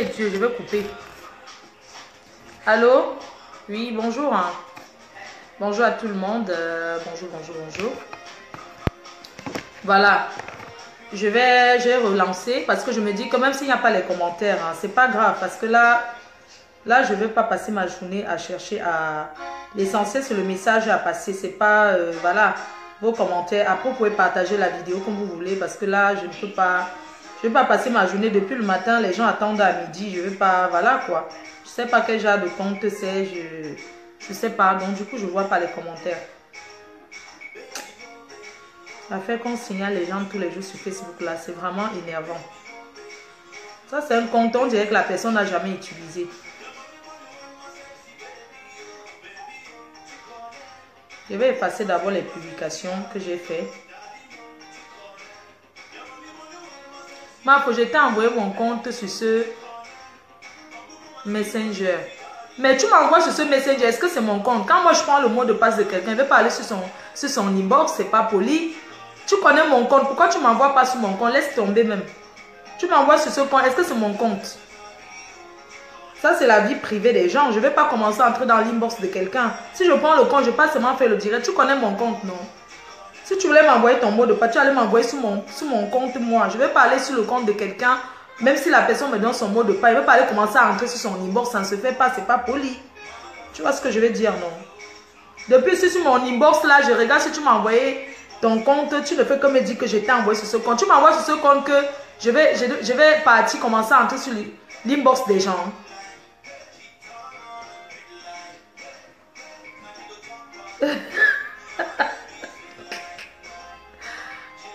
Dieu, je vais couper. Allô? Oui, bonjour. Hein. Bonjour à tout le monde. Bonjour. Voilà. Je vais relancer parce que je me dis que même s'il n'y a pas les commentaires, hein, c'est pas grave parce que là, je ne vais pas passer ma journée à chercher à... L'essentiel, c'est le message à passer. C'est pas, voilà, vos commentaires. Après, vous pouvez partager la vidéo comme vous voulez parce que là, je ne peux pas... Je ne vais pas passer ma journée depuis le matin. Les gens attendent à midi. Je ne vais pas... Voilà, quoi. Je ne sais pas quel genre de compte c'est. Je ne sais pas. Donc, du coup, je ne vois pas les commentaires. La fait qu'on signale les gens tous les jours sur Facebook, là, c'est vraiment énervant. Ça, c'est un compte, on dirait que la personne n'a jamais utilisé. Je vais effacer d'abord les publications que j'ai faites. Marco, je t'ai envoyé mon compte sur ce Messenger. Mais tu m'envoies sur ce Messenger, est-ce que c'est mon compte? Quand moi je prends le mot de passe de quelqu'un, je vais parler sur son inbox, c'est pas poli. Tu connais mon compte, pourquoi tu m'envoies pas sur mon compte? Laisse tomber même. Tu m'envoies sur ce compte, est-ce que c'est mon compte? Ça, c'est la vie privée des gens. Je ne vais pas commencer à entrer dans l'inbox de quelqu'un. Si je prends le compte, je ne vais pas seulement faire le direct. Tu connais mon compte, non? Si tu voulais m'envoyer ton mot de passe, tu allais m'envoyer sur mon compte, moi. Je vais pas aller sur le compte de quelqu'un, même si la personne me donne son mot de passe. Je ne vais pas aller commencer à entrer sur son inbox. Ça ne se fait pas, c'est pas poli. Tu vois ce que je veux dire, non? Depuis sur mon inbox, là, je regarde si tu m'as envoyé ton compte. Tu ne fais que me dire que je t'ai envoyé sur ce compte. Tu m'envoies sur ce compte que je vais partir commencer à entrer sur l'inbox des gens.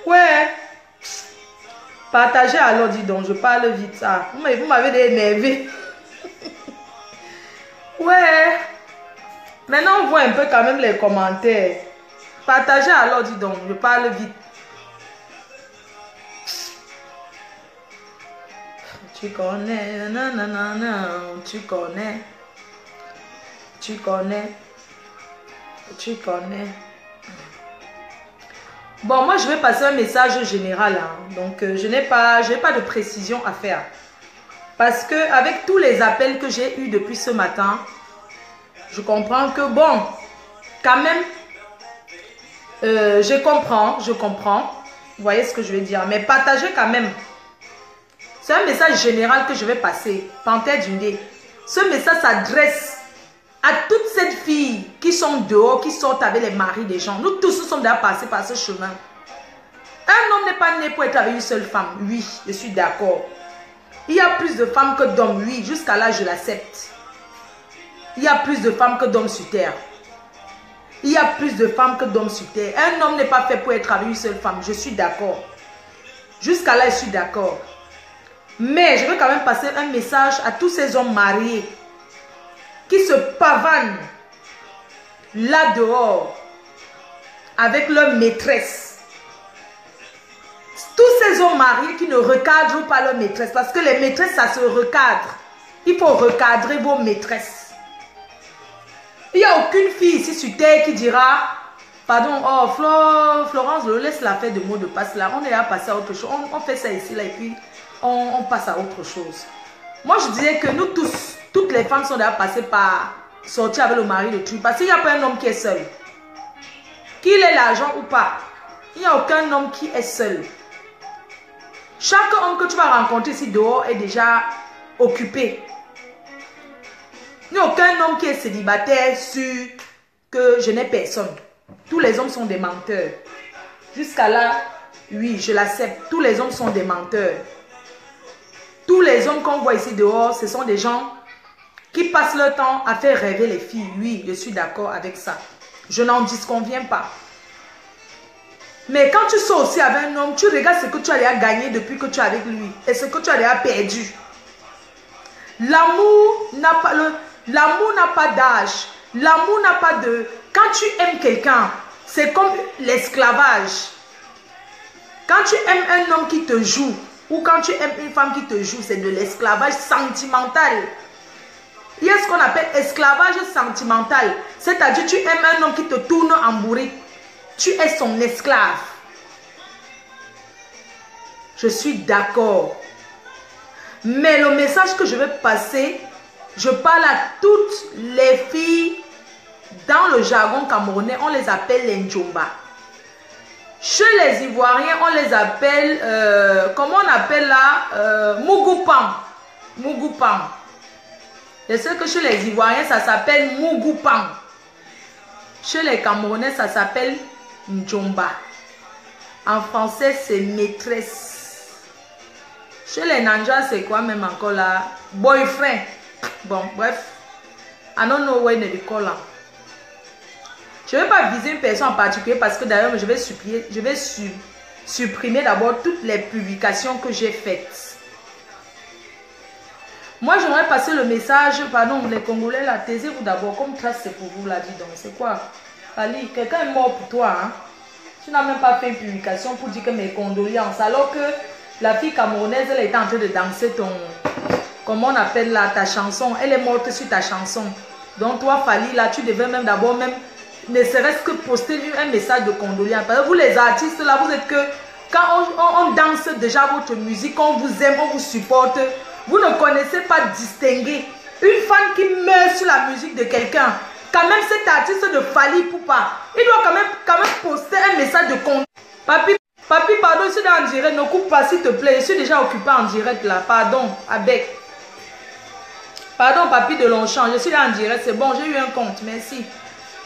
Ouais. Partagez alors, dis donc, je parle vite. Ah, vous m'avez énervé. Ouais. Maintenant, on voit un peu quand même les commentaires. Partagez alors, dis donc, je parle vite. Tu connais, nanana, tu connais. Tu connais. Tu connais. Bon, moi, je vais passer un message général. Hein. Donc, je n'ai pas de précision à faire. Parce que avec tous les appels que j'ai eus depuis ce matin, je comprends que, bon, quand même, je comprends. Vous voyez ce que je veux dire. Mais partagez quand même. C'est un message général que je vais passer. Panthère Dundé. Ce message s'adresse à toutes ces filles qui sont dehors, qui sortent avec les maris des gens. Nous tous, nous sommes déjà passés par ce chemin. Un homme n'est pas né pour être avec une seule femme. Oui, je suis d'accord. Il y a plus de femmes que d'hommes. Oui, jusqu'à là, je l'accepte. Il y a plus de femmes que d'hommes sur terre. Il y a plus de femmes que d'hommes sur terre. Un homme n'est pas fait pour être avec une seule femme. Je suis d'accord. Jusqu'à là, je suis d'accord. Mais je veux quand même passer un message à tous ces hommes mariés qui se pavanent là dehors avec leur maîtresse. Tous ces hommes mariés qui ne recadrent pas leur maîtresse, parce que les maîtresses, ça se recadre. Il faut recadrer vos maîtresses. Il n'y a aucune fille ici sur terre qui dira, pardon, oh Florence, laisse la faire de mots de passe là, on est à passer à autre chose, on fait ça ici là et puis on passe à autre chose. Moi je disais que nous tous, toutes les femmes sont déjà passées par sortir avec le mari de truc. Parce qu'il n'y a pas un homme qui est seul. Qu'il ait l'argent ou pas. Il n'y a aucun homme qui est seul. Chaque homme que tu vas rencontrer ici dehors est déjà occupé. Il n'y a aucun homme qui est célibataire sûr que je n'ai personne. Tous les hommes sont des menteurs. Jusqu'à là, oui, je l'accepte. Tous les hommes sont des menteurs. Tous les hommes qu'on voit ici dehors, ce sont des gens qui passent leur temps à faire rêver les filles. Oui, je suis d'accord avec ça. Je n'en disconviens pas. Mais quand tu sors aussi avec un homme, tu regardes ce que tu as déjà gagné depuis que tu es avec lui et ce que tu as déjà perdu. L'amour n'a pas d'âge. L'amour n'a pas de... Quand tu aimes quelqu'un, c'est comme l'esclavage. Quand tu aimes un homme qui te joue ou quand tu aimes une femme qui te joue, c'est de l'esclavage sentimental. Il y a ce qu'on appelle esclavage sentimental. C'est-à-dire tu aimes un homme qui te tourne en bourrique. Tu es son esclave. Je suis d'accord. Mais le message que je vais passer, je parle à toutes les filles. Dans le jargon camerounais, on les appelle les Ndjomba. Chez les Ivoiriens, on les appelle, comment on appelle là, Mougoupan. Mougoupan. Je sais que chez les Ivoiriens, ça s'appelle Mougoupan. Chez les Camerounais, ça s'appelle Ndjomba. En français, c'est maîtresse. Chez les Nanjas, c'est quoi même encore là? Boyfriend. Bon, bref. I don't know where they call it. Je ne vais pas viser une personne en particulier parce que d'ailleurs, je vais supprimer d'abord toutes les publications que j'ai faites. Moi, j'aimerais passer le message, pardon, les Congolais, là, taisez-vous d'abord, comme trace, c'est pour vous, là, dis donc, c'est quoi? Ali, quelqu'un est mort pour toi, hein? Tu n'as même pas fait une publication pour dire que mes condoléances, alors que la fille camerounaise, elle était en train de danser ton, comment on appelle là, ta chanson, elle est morte sur ta chanson. Donc toi, Fali, là, tu devais même d'abord même, ne serait-ce que poster un message de condoléances. Parce que vous les artistes, là, vous êtes que, quand on danse déjà votre musique, on vous aime, on vous supporte, vous ne connaissez pas distinguer une fan qui meurt sur la musique de quelqu'un. Quand même cet artiste de Fali Poupa, il doit quand même poster un message de condoléances. Papi, pardon, je suis dans en direct, ne coupe pas s'il te plaît, je suis déjà occupé en direct là, pardon, avec. Pardon, papi de Longchamp, je suis là en direct, c'est bon, j'ai eu un compte, merci.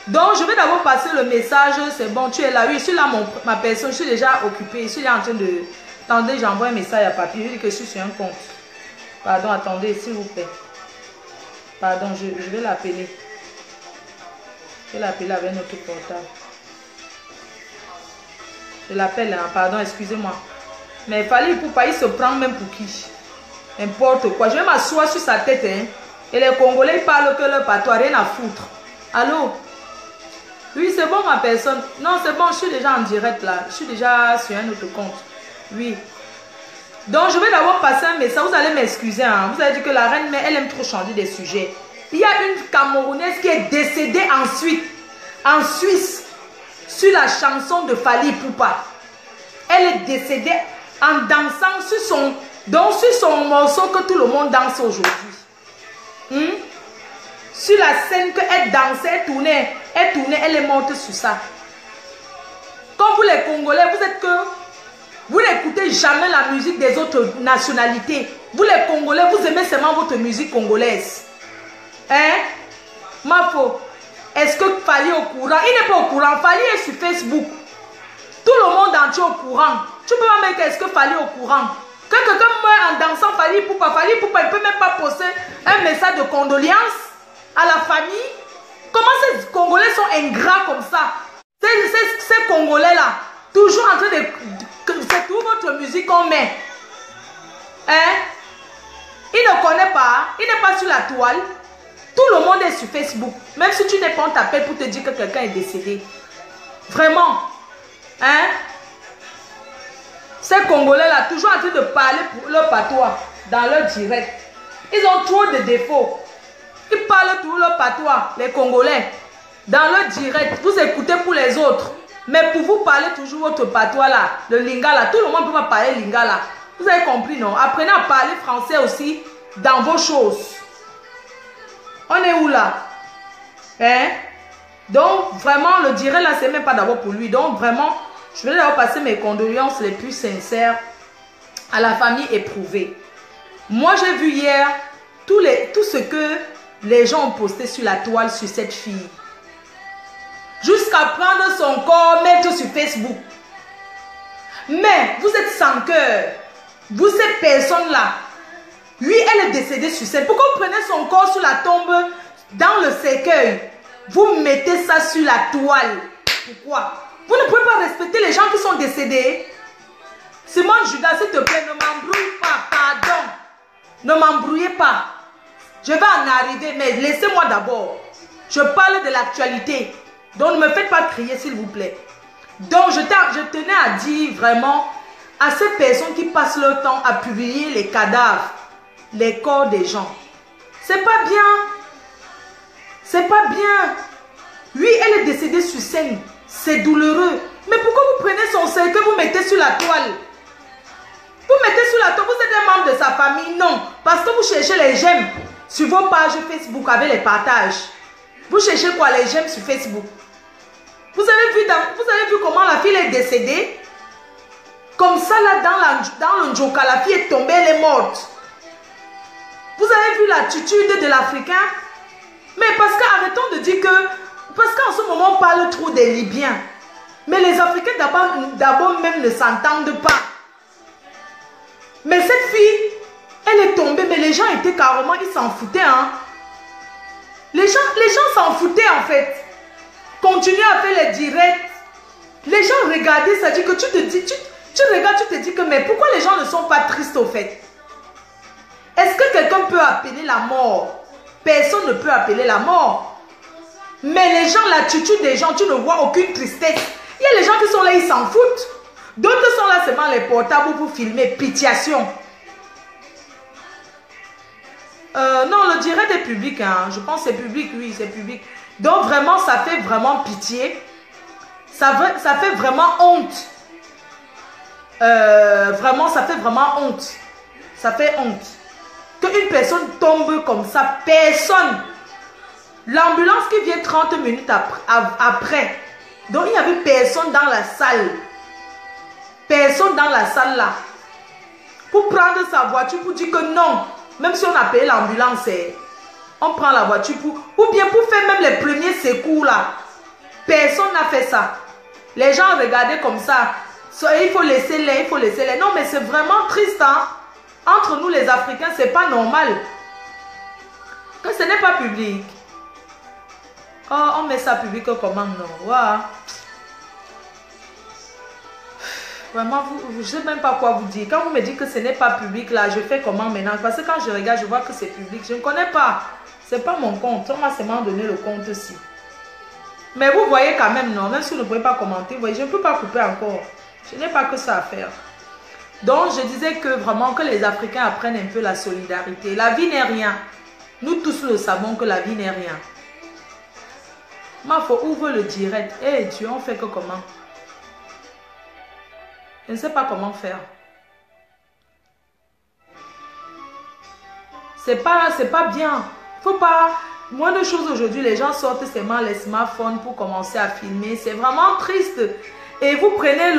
Donc, je vais d'abord passer le message, c'est bon, tu es là, oui, je suis là, ma personne, je suis déjà occupée, je suis là en train de... Attendez, j'envoie un message à papi, je dis que je suis sur un compte. Pardon, attendez, s'il vous plaît. Pardon, je vais l'appeler. Je vais l'appeler avec notre portable. Je l'appelle, hein, pardon, excusez-moi. Mais il fallait pour pas, il se prend même pour qui? N'importe quoi. Je vais m'asseoir sur sa tête, hein. Et les Congolais, ils parlent que leur patois, rien à foutre. Allô? Oui, c'est bon, ma personne. Non, c'est bon, je suis déjà en direct là. Je suis déjà sur un autre compte. Oui. Donc, je vais d'abord passer un message. Vous allez m'excuser, hein. Vous allez dire que la reine, mais elle aime trop changer des sujets. Il y a une Camerounaise qui est décédée ensuite, en Suisse, sur la chanson de Fali Poupa. Elle est décédée en dansant sur son morceau que tout le monde danse aujourd'hui. Sur la scène qu'elle dansait, elle tournait, elle est morte sur ça. Comme vous les Congolais, vous êtes que... Vous n'écoutez jamais la musique des autres nationalités. Vous les Congolais, vous aimez seulement votre musique congolaise. Hein? Mafo, est-ce que Fali est au courant? Il n'est pas au courant. Fali est sur Facebook. Tout le monde entier est au courant. Tu peux pas mettre est-ce que Fali est au courant? Que quelqu'un meurt en dansant Fali Poupa, il ne peut même pas poster un message de condoléances à la famille. Comment ces Congolais sont ingrats comme ça? Ces Congolais-là, toujours en train de... C'est toute votre musique qu'on met. Hein? Il ne connaît pas, il n'est pas sur la toile. Tout le monde est sur Facebook. Même si tu n'es pas, on t'appelle pour te dire que quelqu'un est décédé. Vraiment. Hein? Ces Congolais-là, toujours en train de parler pour leur patois dans leur direct. Ils ont trop de défauts. Ils parlent tout leur patois, les Congolais. Dans leur direct, vous écoutez pour les autres. Mais pour vous parler toujours votre patois là, le lingala, tout le monde ne peut pas parler lingala. Vous avez compris, non? Apprenez à parler français aussi dans vos choses. On est où là? Hein? Donc, vraiment, le direct là, c'est même pas d'abord pour lui. Donc, vraiment, je vais d'abord passer mes condoléances les plus sincères à la famille éprouvée. Moi, j'ai vu hier tout ce que les gens ont posté sur la toile sur cette fille. Jusqu'à prendre son corps, mettre sur Facebook. Mais vous êtes sans cœur. Vous, cette personne-là, oui, elle est décédée sur scène. Pourquoi vous prenez son corps sur la tombe, dans le cercueil? Vous mettez ça sur la toile. Pourquoi? Vous ne pouvez pas respecter les gens qui sont décédés. Simone Judas, s'il te plaît, ne m'embrouille pas. Pardon. Ne m'embrouillez pas. Je vais en arriver, mais laissez-moi d'abord. Je parle de l'actualité. Donc, ne me faites pas crier, s'il vous plaît. Donc, je tenais à dire vraiment à ces personnes qui passent leur temps à publier les cadavres, les corps des gens. C'est pas bien. C'est pas bien. Oui, elle est décédée sur scène. C'est douloureux. Mais pourquoi vous prenez son cercueil que vous mettez sur la toile? Vous mettez sur la table, vous êtes un membre de sa famille. Non, parce que vous cherchez les j'aime sur vos pages Facebook avec les partages. Vous cherchez quoi, les j'aime sur Facebook? Vous avez vu comment la fille est décédée? Comme ça, là, dans le Njoka, la fille est tombée, elle est morte. Vous avez vu l'attitude de l'Africain? Mais parce qu'arrêtons de dire que... Parce qu'en ce moment, on parle trop des Libyens. Mais les Africains, d'abord même, ne s'entendent pas. Mais cette fille, elle est tombée, mais les gens étaient carrément, ils s'en foutaient. Hein? Les gens s'en foutaient, en fait. Continuez à faire les directs. Les gens regardaient, ça dit que tu te dis... Tu regardes, tu te dis que, mais pourquoi les gens ne sont pas tristes, au fait? Est-ce que quelqu'un peut appeler la mort? Personne ne peut appeler la mort. Mais les gens, l'attitude des gens, tu ne vois aucune tristesse. Il y a les gens qui sont là, ils s'en foutent. D'autres sont là seulement les portables pour filmer. Pitiation. Non, le direct est public. Hein. Je pense que c'est public, oui, c'est public. Donc vraiment, ça fait vraiment pitié. Ça fait vraiment honte. Vraiment, ça fait vraiment honte. Ça fait honte. Qu'une personne tombe comme ça, personne. L'ambulance qui vient 30 minutes après. Donc, il n'y avait personne dans la salle. Personne dans la salle là. Pour prendre sa voiture, pour dire que non. Même si on a payé l'ambulance, on prend la voiture ou bien pour faire même les premiers secours là. Personne n'a fait ça. Les gens regardaient comme ça. Il faut laisser les, il faut laisser les. Non, mais c'est vraiment triste, hein. Entre nous les Africains, c'est pas normal. Que ce n'est pas public. Oh, on met ça public comment? Non. Wow. Vraiment, je ne sais même pas quoi vous dire. Quand vous me dites que ce n'est pas public, là, je fais comment maintenant? Parce que quand je regarde, je vois que c'est public. Je ne connais pas. Ce n'est pas mon compte. On m'a seulement donné le compte aussi. Mais vous voyez quand même, non? Même si vous ne pouvez pas commenter, vous voyez, je ne peux pas couper encore. Je n'ai pas que ça à faire. Donc, je disais que vraiment, que les Africains apprennent un peu la solidarité. La vie n'est rien. Nous tous le savons que la vie n'est rien. Ma faut ouvre le direct. Eh Dieu, on fait que comment? Je ne sais pas comment faire. C'est pas bien. Faut pas... Moins de choses aujourd'hui, les gens sortent seulement les smartphones pour commencer à filmer. C'est vraiment triste. Et vous prenez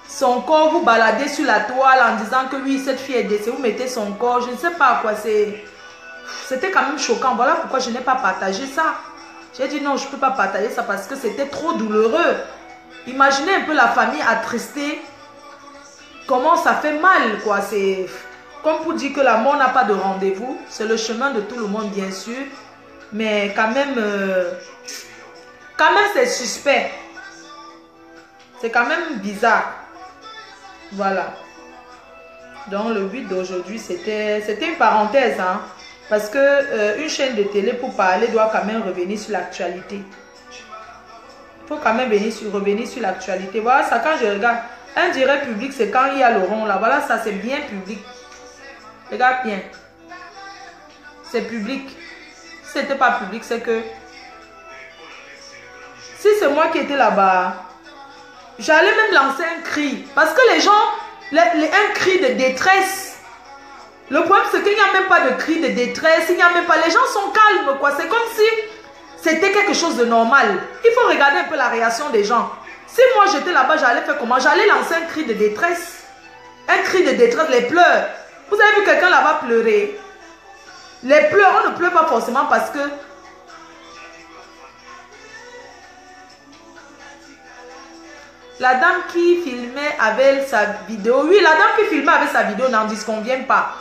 son corps, vous baladez sur la toile en disant que oui, cette fille est décédée. Vous mettez son corps, je ne sais pas quoi. C'était quand même choquant. Voilà pourquoi je n'ai pas partagé ça. J'ai dit non, je ne peux pas partager ça parce que c'était trop douloureux. Imaginez un peu la famille attristée. Comment ça fait mal, quoi. C'est comme pour dire que la mort n'a pas de rendez-vous. C'est le chemin de tout le monde, bien sûr. Mais quand même c'est suspect. C'est quand même bizarre. Voilà. Donc, le but d'aujourd'hui, c'était une parenthèse, hein. Parce que une chaîne de télé, pour parler, doit quand même revenir sur l'actualité. Il faut quand même revenir sur l'actualité. Voilà, ça, quand je regarde... Un direct public, c'est quand il y a le rond là. Voilà, ça c'est bien public. Regarde bien. C'est public. Si ce n'était pas public, c'est que... Si c'est moi qui étais là-bas, j'allais même lancer un cri. Parce que les gens... un cri de détresse. Le problème, c'est qu'il n'y a même pas de cri de détresse. Il n'y a même pas... Les gens sont calmes, quoi. C'est comme si c'était quelque chose de normal. Il faut regarder un peu la réaction des gens. Si moi j'étais là-bas, j'allais faire comment? J'allais lancer un cri de détresse. Un cri de détresse, les pleurs. Vous avez vu quelqu'un là-bas pleurer? Les pleurs, on ne pleure pas forcément parce que... La dame qui filmait avec sa vidéo... Oui, la dame qui filmait avec sa vidéo n'en disconvient pas.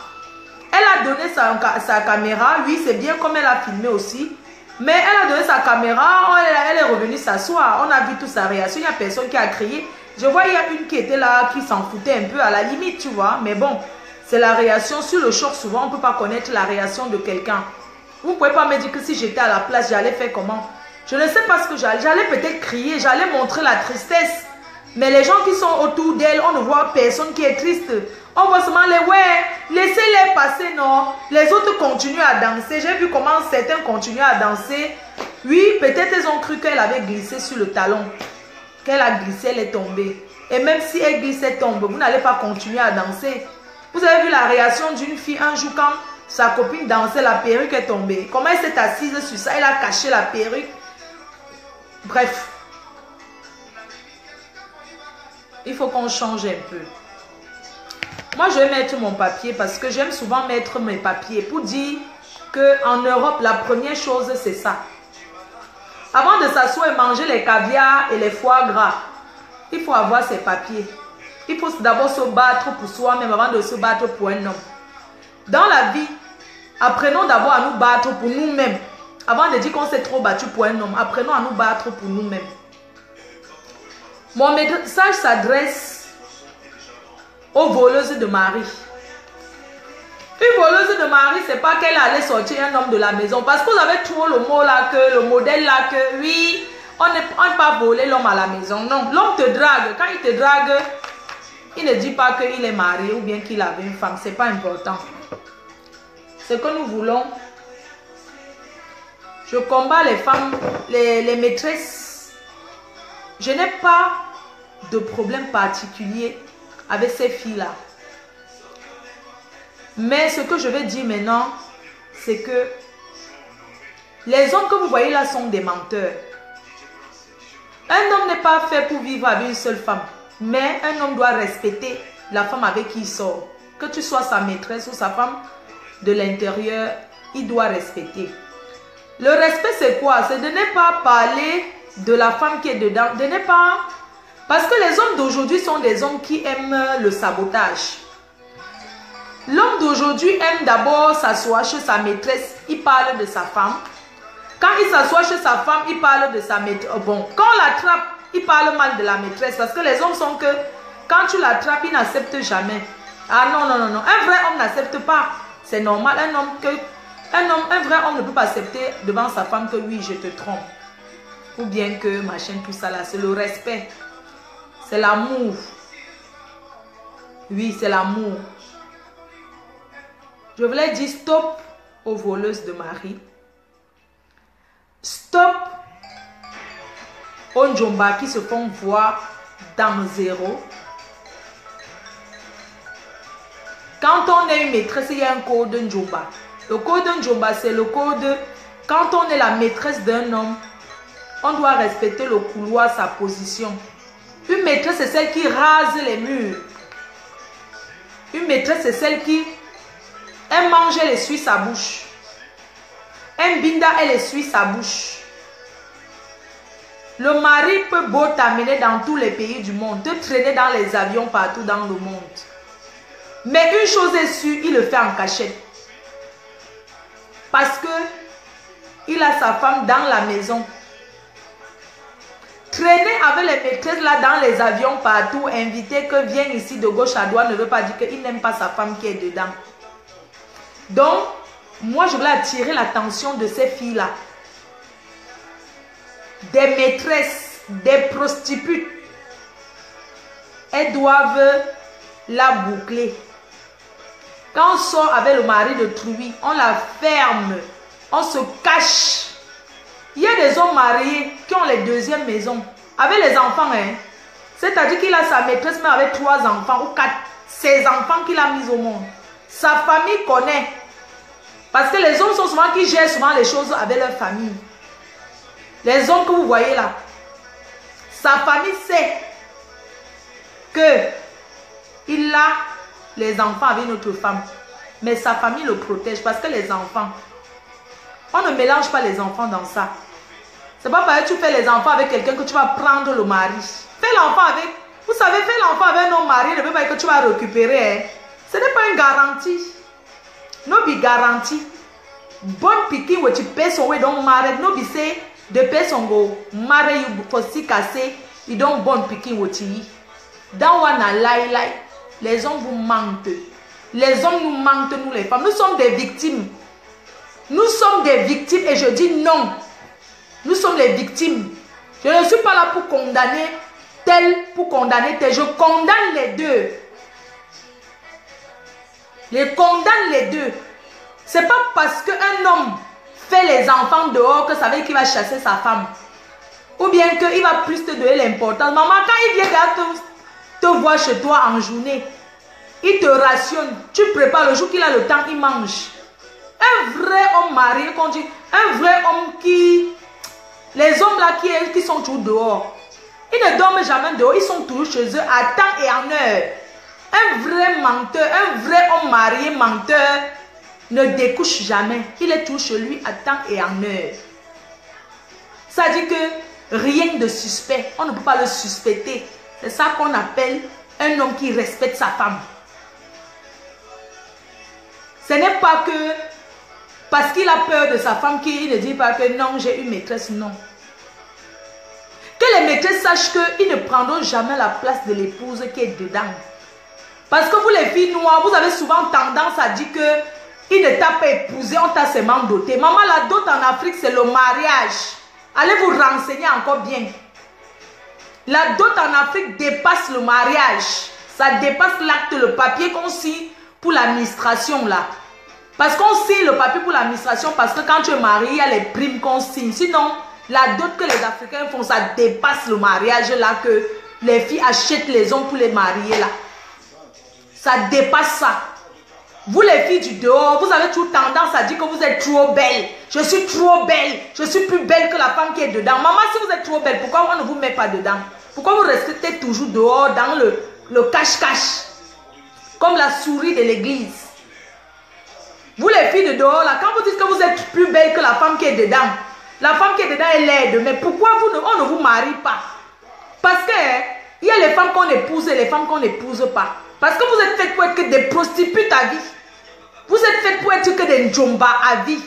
Elle a donné sa caméra. Oui, c'est bien comme elle a filmé aussi. Mais elle a donné sa caméra, elle est revenue s'asseoir. On a vu toute sa réaction, il n'y a personne qui a crié. Je vois, il y a une qui était là, qui s'en foutait un peu à la limite, tu vois. Mais bon, c'est la réaction. Sur le choc, souvent, on ne peut pas connaître la réaction de quelqu'un. Vous ne pouvez pas me dire que si j'étais à la place, j'allais faire comment? Je ne sais pas ce que j'allais. J'allais peut-être crier, j'allais montrer la tristesse. Mais les gens qui sont autour d'elle, on ne voit personne qui est triste. On voit seulement les ouais, laissez-les passer, non. Les autres continuent à danser. J'ai vu comment certains continuent à danser. Oui, peut-être ils ont cru qu'elle avait glissé sur le talon. Qu'elle a glissé, elle est tombée. Et même si elle glisse, elle tombe, vous n'allez pas continuer à danser. Vous avez vu la réaction d'une fille un jour quand sa copine dansait, la perruque est tombée. Comment elle s'est assise sur ça, elle a caché la perruque. Bref. Il faut qu'on change un peu. Moi, je vais mettre mon papier parce que j'aime souvent mettre mes papiers pour dire qu'en Europe, la première chose, c'est ça. Avant de s'asseoir et manger les caviars et les foie gras, il faut avoir ses papiers. Il faut d'abord se battre pour soi-même avant de se battre pour un homme. Dans la vie, apprenons d'abord à nous battre pour nous-mêmes. Avant de dire qu'on s'est trop battu pour un homme, apprenons à nous battre pour nous-mêmes. Mon message s'adresse aux voleuses de mari. Une voleuse de mari, c'est pas qu'elle allait sortir un homme de la maison. Parce que vous avez trop le mot là, que le modèle là, que oui, on ne peut pas voler l'homme à la maison. Non, l'homme te drague. Quand il te drague, il ne dit pas qu'il est marié ou bien qu'il avait une femme. C'est pas important. Ce que nous voulons, je combats les femmes, les maîtresses. Je n'ai pas de problème particulier avec ces filles-là. Mais ce que je vais dire maintenant, c'est que les hommes que vous voyez là sont des menteurs. Un homme n'est pas fait pour vivre avec une seule femme. Mais un homme doit respecter la femme avec qui il sort. Que tu sois sa maîtresse ou sa femme de l'intérieur, il doit respecter. Le respect, c'est quoi? C'est de ne pas parler de la femme qui est dedans. De ne pas... Parce que les hommes d'aujourd'hui sont des hommes qui aiment le sabotage. L'homme d'aujourd'hui aime d'abord s'asseoir chez sa maîtresse, il parle de sa femme. Quand il s'assoit chez sa femme, il parle de sa maîtresse. Bon, quand on l'attrape, il parle mal de la maîtresse. Parce que les hommes sont que, quand tu l'attrapes, ils n'acceptent jamais. Ah non, non, non, non. Un vrai homme n'accepte pas. C'est normal. Un vrai homme ne peut pas accepter devant sa femme que oui, je te trompe. Ou bien que machin, tout ça là. C'est le respect. C'est l'amour. Oui, c'est l'amour. Je voulais dire stop aux voleuses de mari. Stop aux Njomba qui se font voir dans zéro. Quand on est une maîtresse, il y a un code Njomba. Le code Njomba, c'est le code. Quand on est la maîtresse d'un homme, on doit respecter le couloir, sa position. Une maîtresse, c'est celle qui rase les murs. Une maîtresse, c'est celle qui elle mange, elle essuie sa bouche. Un binda, elle essuie sa bouche. Le mari peut beau t'amener dans tous les pays du monde, te traîner dans les avions partout dans le monde. Mais une chose est sûre, il le fait en cachette. Parce que il a sa femme dans la maison. Traîner avec les maîtresses là dans les avions partout, inviter que vienne ici de gauche à droite ne veut pas dire qu'il n'aime pas sa femme qui est dedans. Donc, moi je voulais attirer l'attention de ces filles-là. Des maîtresses, des prostituées. Elles doivent la boucler. Quand on sort avec le mari de Trouy, on la ferme, on se cache. Il y a des hommes mariés qui ont les deuxièmes maisons, avec les enfants. Hein. C'est-à-dire qu'il a sa maîtresse, mais avec 3 enfants ou 4. Ses enfants qu'il a mis au monde. Sa famille connaît. Parce que les hommes sont souvent qui gèrent souvent les choses avec leur famille. Les hommes que vous voyez là, sa famille sait que il a les enfants avec notre femme. Mais sa famille le protège parce que les enfants, on ne mélange pas les enfants dans ça. C'est pas parce que tu fais les enfants avec quelqu'un que tu vas prendre le mari. Fais l'enfant avec, vous savez, fais l'enfant avec un homme marié ne veut pas dire que tu vas récupérer. Hein. Ce n'est pas une garantie. No be garantie. Bonne piquée où tu payes son way don't marry. No be say the person go marry you for sick as say you don't bonne piquée où tu y. Dans one a lie. Les hommes vous mentent. Les hommes nous mentent, nous les femmes. Nous sommes des victimes. Nous sommes des victimes et je dis non. Nous sommes les victimes. Je ne suis pas là pour condamner tel, pour condamner tel. Je condamne les deux. Je condamne les deux. C'est pas parce qu'un homme fait les enfants dehors que ça veut dire qu'il va chasser sa femme. Ou bien qu'il va plus te donner l'importance. Maman, quand il vient te voir chez toi en journée, il te rationne, tu prépares le jour qu'il a le temps, il mange. Un vrai homme marié, qu'on dit, un vrai homme qui... Les hommes là qui sont toujours dehors, ils ne dorment jamais dehors, ils sont toujours chez eux à temps et en heure. Un vrai menteur, un vrai homme marié menteur ne découche jamais. Il est toujours chez lui à temps et en heure. Ça dit que rien de suspect, on ne peut pas le suspecter. C'est ça qu'on appelle un homme qui respecte sa femme. Ce n'est pas que parce qu'il a peur de sa femme qu'il ne dit pas que non, j'ai une maîtresse, non. Que les maîtresses sachent qu'ils ne prendront jamais la place de l'épouse qui est dedans. Parce que vous les filles noires, vous avez souvent tendance à dire que il ne t'a pas épousé, on t'a seulement doté. Maman, la dot en Afrique, c'est le mariage. Allez vous renseigner encore bien. La dot en Afrique dépasse le mariage. Ça dépasse l'acte, le papier qu'on signe pour l'administration là. Parce qu'on signe le papier pour l'administration parce que quand tu es marié, il y a les primes qu'on signe. Sinon, la dot que les Africains font, ça dépasse le mariage là que les filles achètent les hommes pour les marier là. Ça dépasse ça. Vous les filles du dehors, vous avez toujours tendance à dire que vous êtes trop belle. Je suis trop belle. Je suis plus belle que la femme qui est dedans. Maman, si vous êtes trop belle, pourquoi on ne vous met pas dedans? Pourquoi vous restez toujours dehors dans le cache-cache? Comme la souris de l'église. Vous les filles de dehors, là, quand vous dites que vous êtes plus belle que la femme qui est dedans, la femme qui est dedans est laide. Mais pourquoi on ne vous marie pas? Parce que il y a les femmes qu'on épouse et les femmes qu'on n'épouse pas. Parce que vous êtes faites pour être que des prostituées à vie. Vous êtes faites pour être que des njomba à vie.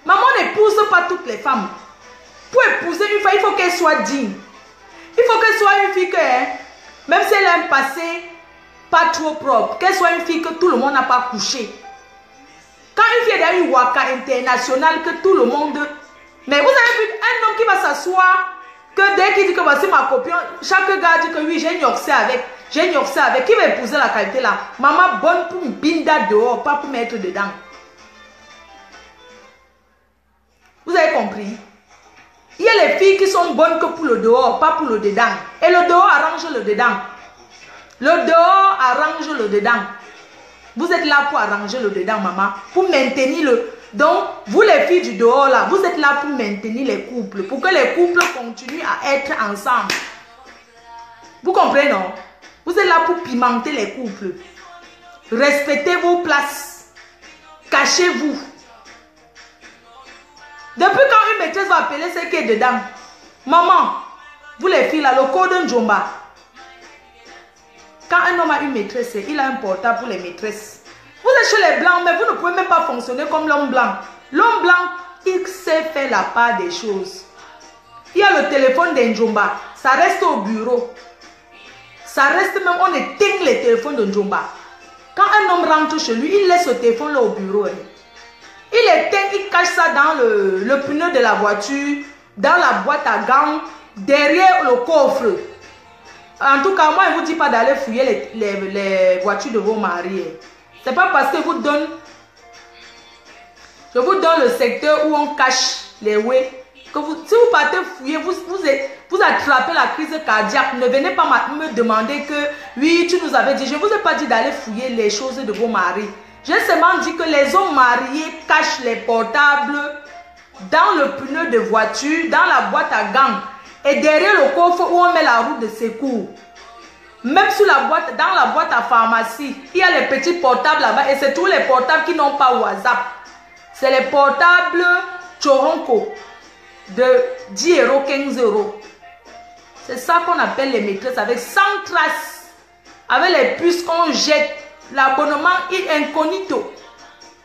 Maman n'épouse pas toutes les femmes. Pour épouser une femme, il faut qu'elle soit digne. Il faut qu'elle soit une fille que, même si elle a un passé pas trop propre, qu'elle soit une fille que tout le monde n'a pas couché. Quand une fille est dans une waka internationale, que tout le monde... Mais vous avez vu un homme qui va s'asseoir, que dès qu'il dit que voici ma copine, chaque gars dit que oui, j'ai ignoré avec. J'ai ignoré avec. Qui va épouser la qualité là? Maman bonne pour me binda dehors, pas pour mettre dedans. Vous avez compris? Il y a les filles qui sont bonnes que pour le dehors, pas pour le dedans. Et le dehors arrange le dedans. Le dehors arrange le dedans. Vous êtes là pour arranger le dedans, maman. Pour maintenir le... Donc, vous les filles du dehors là, vous êtes là pour maintenir les couples. Pour que les couples continuent à être ensemble. Vous comprenez, non? Vous êtes là pour pimenter les couples. Respectez vos places. Cachez-vous. Depuis quand une maîtresse va appeler celle qui est dedans? Maman, vous les filles là, le code d'un Njomba. Quand un homme a une maîtresse, il a un portable pour les maîtresses. Vous êtes chez les blancs, mais vous ne pouvez même pas fonctionner comme l'homme blanc. L'homme blanc, il sait faire la part des choses. Il y a le téléphone d'un Njomba. Ça reste au bureau. Ça reste même, on éteint les téléphones de Njomba. Quand un homme rentre chez lui, il laisse ce téléphone là au bureau. Il éteint, il cache ça dans le pneu de la voiture, dans la boîte à gants, derrière le coffre. En tout cas, moi, je ne vous dis pas d'aller fouiller les voitures de vos maris. Ce n'est pas parce que je vous donne le secteur où on cache les whey. Que si vous partez fouiller, vous attrapez la crise cardiaque. Ne venez pas me demander que, oui, tu nous avais dit. Je ne vous ai pas dit d'aller fouiller les choses de vos maris. J'ai seulement dit que les hommes mariés cachent les portables dans le pneu de voiture, dans la boîte à gants et derrière le coffre où on met la roue de secours. Même sous la boîte, dans la boîte à pharmacie, il y a les petits portables là-bas et c'est tous les portables qui n'ont pas WhatsApp. C'est les portables Choronko de 10 euros, 15 euros. C'est ça qu'on appelle les maîtresses avec 100 traces. Avec les puces qu'on jette. L'abonnement incognito.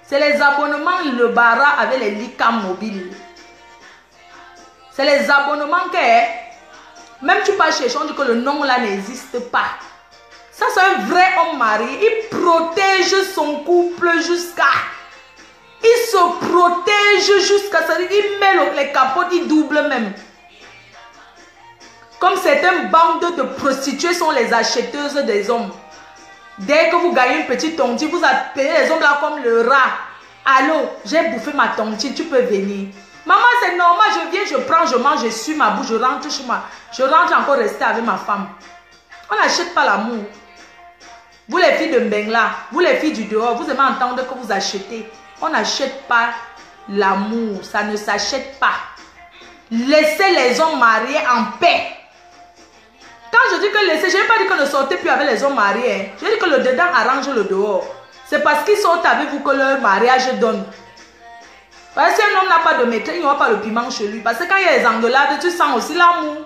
C'est les abonnements le bara avec les licams mobiles. C'est les abonnements que même tu passes chez on dit que le nom là n'existe pas. Ça c'est un vrai homme marié. Il protège son couple jusqu'à... Il se protège jusqu'à ça. Il met les capotes, il double même. Comme certaines bandes de prostituées sont les acheteuses des hommes. Dès que vous gagnez une petite tontine, vous appelez les hommes là comme le rat. Allô, j'ai bouffé ma tontine, tu peux venir. Maman, c'est normal, je viens, je prends, je mange, je suis ma bouche, je rentre chez moi. Je rentre encore rester avec ma femme. On n'achète pas l'amour. Vous les filles de Mbengla, vous les filles du dehors, vous aimez entendre que vous achetez. On n'achète pas l'amour, ça ne s'achète pas. Laissez les hommes mariés en paix. Quand je dis que laissez, je n'ai pas dit que ne sortez plus avec les hommes mariés. Hein. Je dis que le dedans arrange le dehors. C'est parce qu'ils sortent avec vous que leur mariage donne. Parce que si un homme n'a pas de maîtrise, il n'y aura pas le piment chez lui. Parce que quand il y a les engueulades, tu sens aussi l'amour.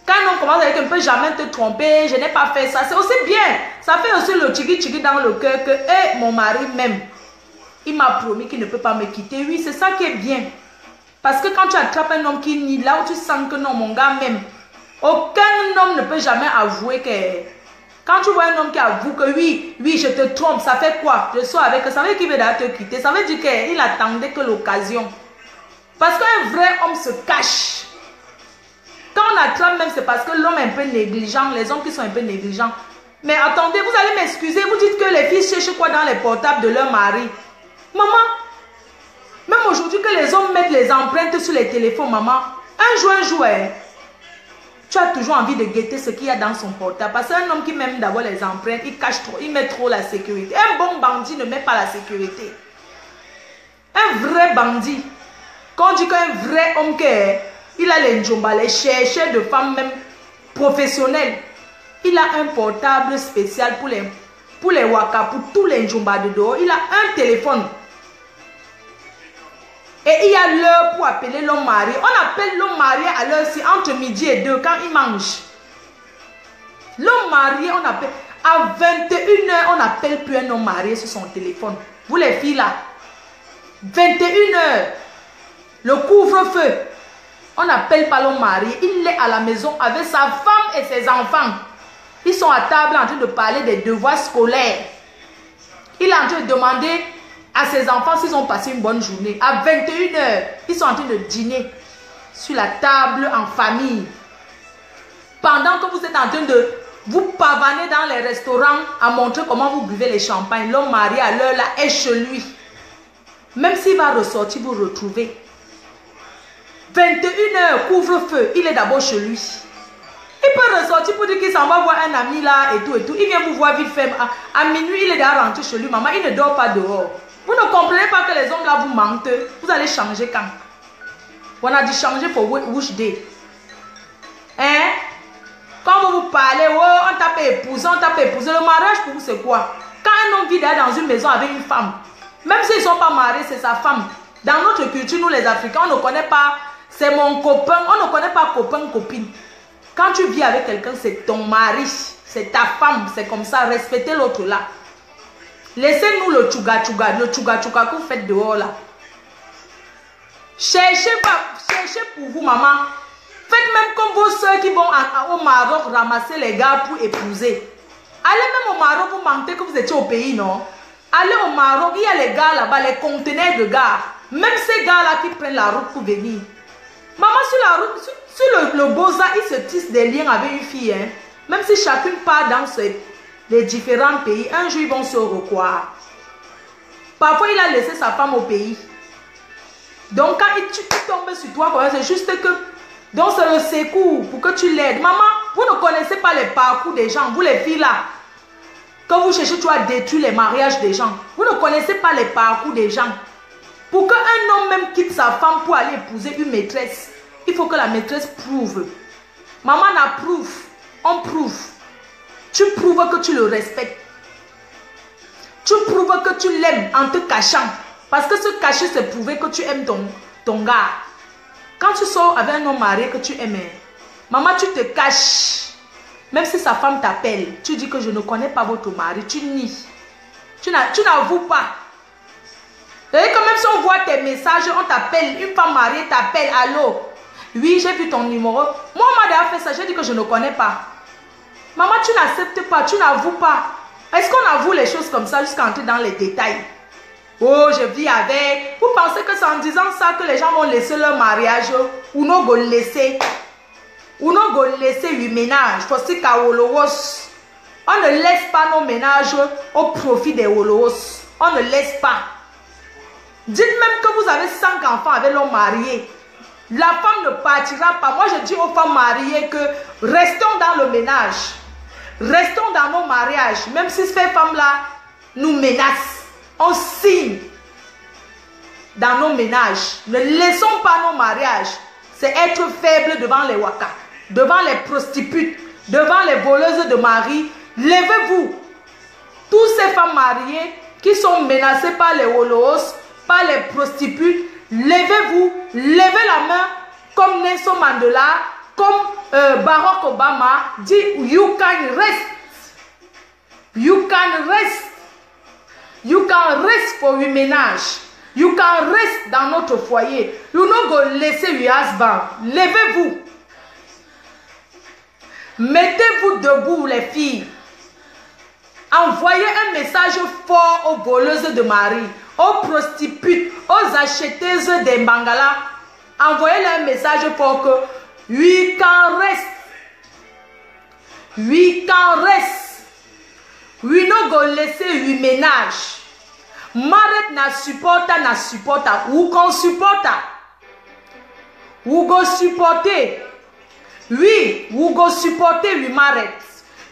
Quand un homme commence à dire qu'il ne peut jamais te tromper, je n'ai pas fait ça, c'est aussi bien. Ça fait aussi le tchigi-tchigi dans le cœur que hey, mon mari m'aime. Il m'a promis qu'il ne peut pas me quitter. Oui, c'est ça qui est bien. Parce que quand tu attrapes un homme qui nie, là où tu sens que non, mon gars m'aime, aucun homme ne peut jamais avouer que... Quand tu vois un homme qui avoue que oui, je te trompe, ça fait quoi? Je sois avec, ça veut dire qu'il veut d'ailleurs te quitter. Ça veut dire qu'il attendait que l'occasion. Parce qu'un vrai homme se cache. Quand on attrape même, c'est parce que l'homme est un peu négligent, les hommes qui sont un peu négligents. Mais attendez, vous allez m'excuser, vous dites que les filles cherchent quoi dans les portables de leur mari? Maman, même aujourd'hui que les hommes mettent les empreintes sur les téléphones, maman, un jour, tu as toujours envie de guetter ce qu'il y a dans son portable. Parce qu'un homme qui m'aime d'avoir les empreintes, il cache trop, il met trop la sécurité. Un bon bandit ne met pas la sécurité. Un vrai bandit, quand on dit qu'un vrai homme il a les njomba, les chercheurs de femmes même professionnelles, il a un portable spécial pour les waka, pour tous les njomba de dehors. Il a un téléphone. Et il y a l'heure pour appeler l'homme marié. On appelle l'homme marié à l'heure-ci entre midi et 2 quand il mange. L'homme marié, on appelle. À 21 h, on n'appelle plus un homme marié sur son téléphone. Vous les filles là. 21 h. Le couvre-feu. On n'appelle pas l'homme marié. Il est à la maison avec sa femme et ses enfants. Ils sont à table en train de parler des devoirs scolaires. Il est en train de demander à ses enfants s'ils ont passé une bonne journée. À 21 h, ils sont en train de dîner sur la table en famille. Pendant que vous êtes en train de vous pavaner dans les restaurants à montrer comment vous buvez les champagnes, l'homme marié à l'heure là est chez lui. Même s'il va ressortir, vous retrouver. 21 h, couvre-feu, il est d'abord chez lui. Il peut ressortir pour dire qu'il s'en va voir un ami là et tout et tout. Il vient vous voir vite fait. À minuit, il est déjà rentré chez lui. Maman, il ne dort pas dehors. Vous ne comprenez pas que les hommes là vous mentent. Vous allez changer quand? On a dit changer pour which day? Hein? Quand vous vous parlez, oh, on tape épouser, on tape épouser. Le mariage pour vous c'est quoi? Quand un homme vit dans une maison avec une femme, même s'ils ne sont pas mariés, c'est sa femme. Dans notre culture, nous les Africains, on ne connaît pas, c'est mon copain, on ne connaît pas copain, copine. Quand tu vis avec quelqu'un, c'est ton mari, c'est ta femme, c'est comme ça, respectez l'autre là. Laissez-nous le tchouga que vous faites dehors là. Cherchez pour vous, maman. Faites même comme vos soeurs qui vont au Maroc ramasser les gars pour épouser. Allez même au Maroc, vous mentez que vous étiez au pays, non? Allez au Maroc, il y a les gars là-bas, les conteneurs de gars. Même ces gars-là qui prennent la route pour venir. Maman, sur la route, sur le Boza, ils se tissent des liens avec une fille. Hein. Même si chacune part dans les différents pays, un jour ils vont se recroire. Parfois, il a laissé sa femme au pays. Donc, quand tu tombes sur toi, c'est juste que... Donc, c'est le secours pour que tu l'aides. Maman, vous ne connaissez pas les parcours des gens. Vous, les filles là, quand vous cherchez, tu as détruit les mariages des gens. Vous ne connaissez pas les parcours des gens. Pour qu'un homme même quitte sa femme pour aller épouser une maîtresse, il faut que la maîtresse prouve. Maman n'approuve. On prouve. Tu prouves que tu le respectes. Tu prouves que tu l'aimes en te cachant. Parce que se cacher, c'est prouver que tu aimes ton gars. Quand tu sors avec un homme marié que tu aimes, maman, tu te caches. Même si sa femme t'appelle, tu dis que je ne connais pas votre mari. Tu nies. Tu n'avoues pas. Et quand même si on voit tes messages, on t'appelle, une femme mariée t'appelle, allô? Oui, j'ai vu ton numéro. Moi, on m'a déjà fait ça, j'ai dit que je ne connais pas. Maman, tu n'acceptes pas, tu n'avoues pas. Est-ce qu'on avoue les choses comme ça jusqu'à entrer dans les détails? Oh, je vis avec. Vous pensez que c'est en disant ça que les gens vont laisser leur mariage ou non vont laisser? Ou non vont laisser le ménage? On ne laisse pas nos ménages au profit des Wolowos. On ne laisse pas. Dites même que vous avez 5 enfants avec l'homme marié. La femme ne partira pas. Moi, je dis aux femmes mariées que restons dans le ménage. Restons dans nos mariages. Même si ces femmes-là nous menacent, on signe dans nos ménages. Ne laissons pas nos mariages. C'est être faible devant les wakas, devant les prostituées, devant les voleuses de mari. Levez-vous. Toutes ces femmes mariées qui sont menacées par les holos, par les prostituées, levez-vous, levez la main comme Nelson Mandela, comme Barack Obama dit, you can rest. You can rest. You can rest for your ménage. You can rest dans notre foyer. You no go laisser your husband. Levez-vous. Mettez-vous debout, les filles. Envoyez un message fort aux voleuses de mari, aux prostituées, aux acheteuses des bangalas. Envoyez-leur un message fort que we can rest. We can rest. We no go laisser your ménage. Married na supporta, ou qu'on supporta. Ou go supporter. Oui, ou go supporter we married.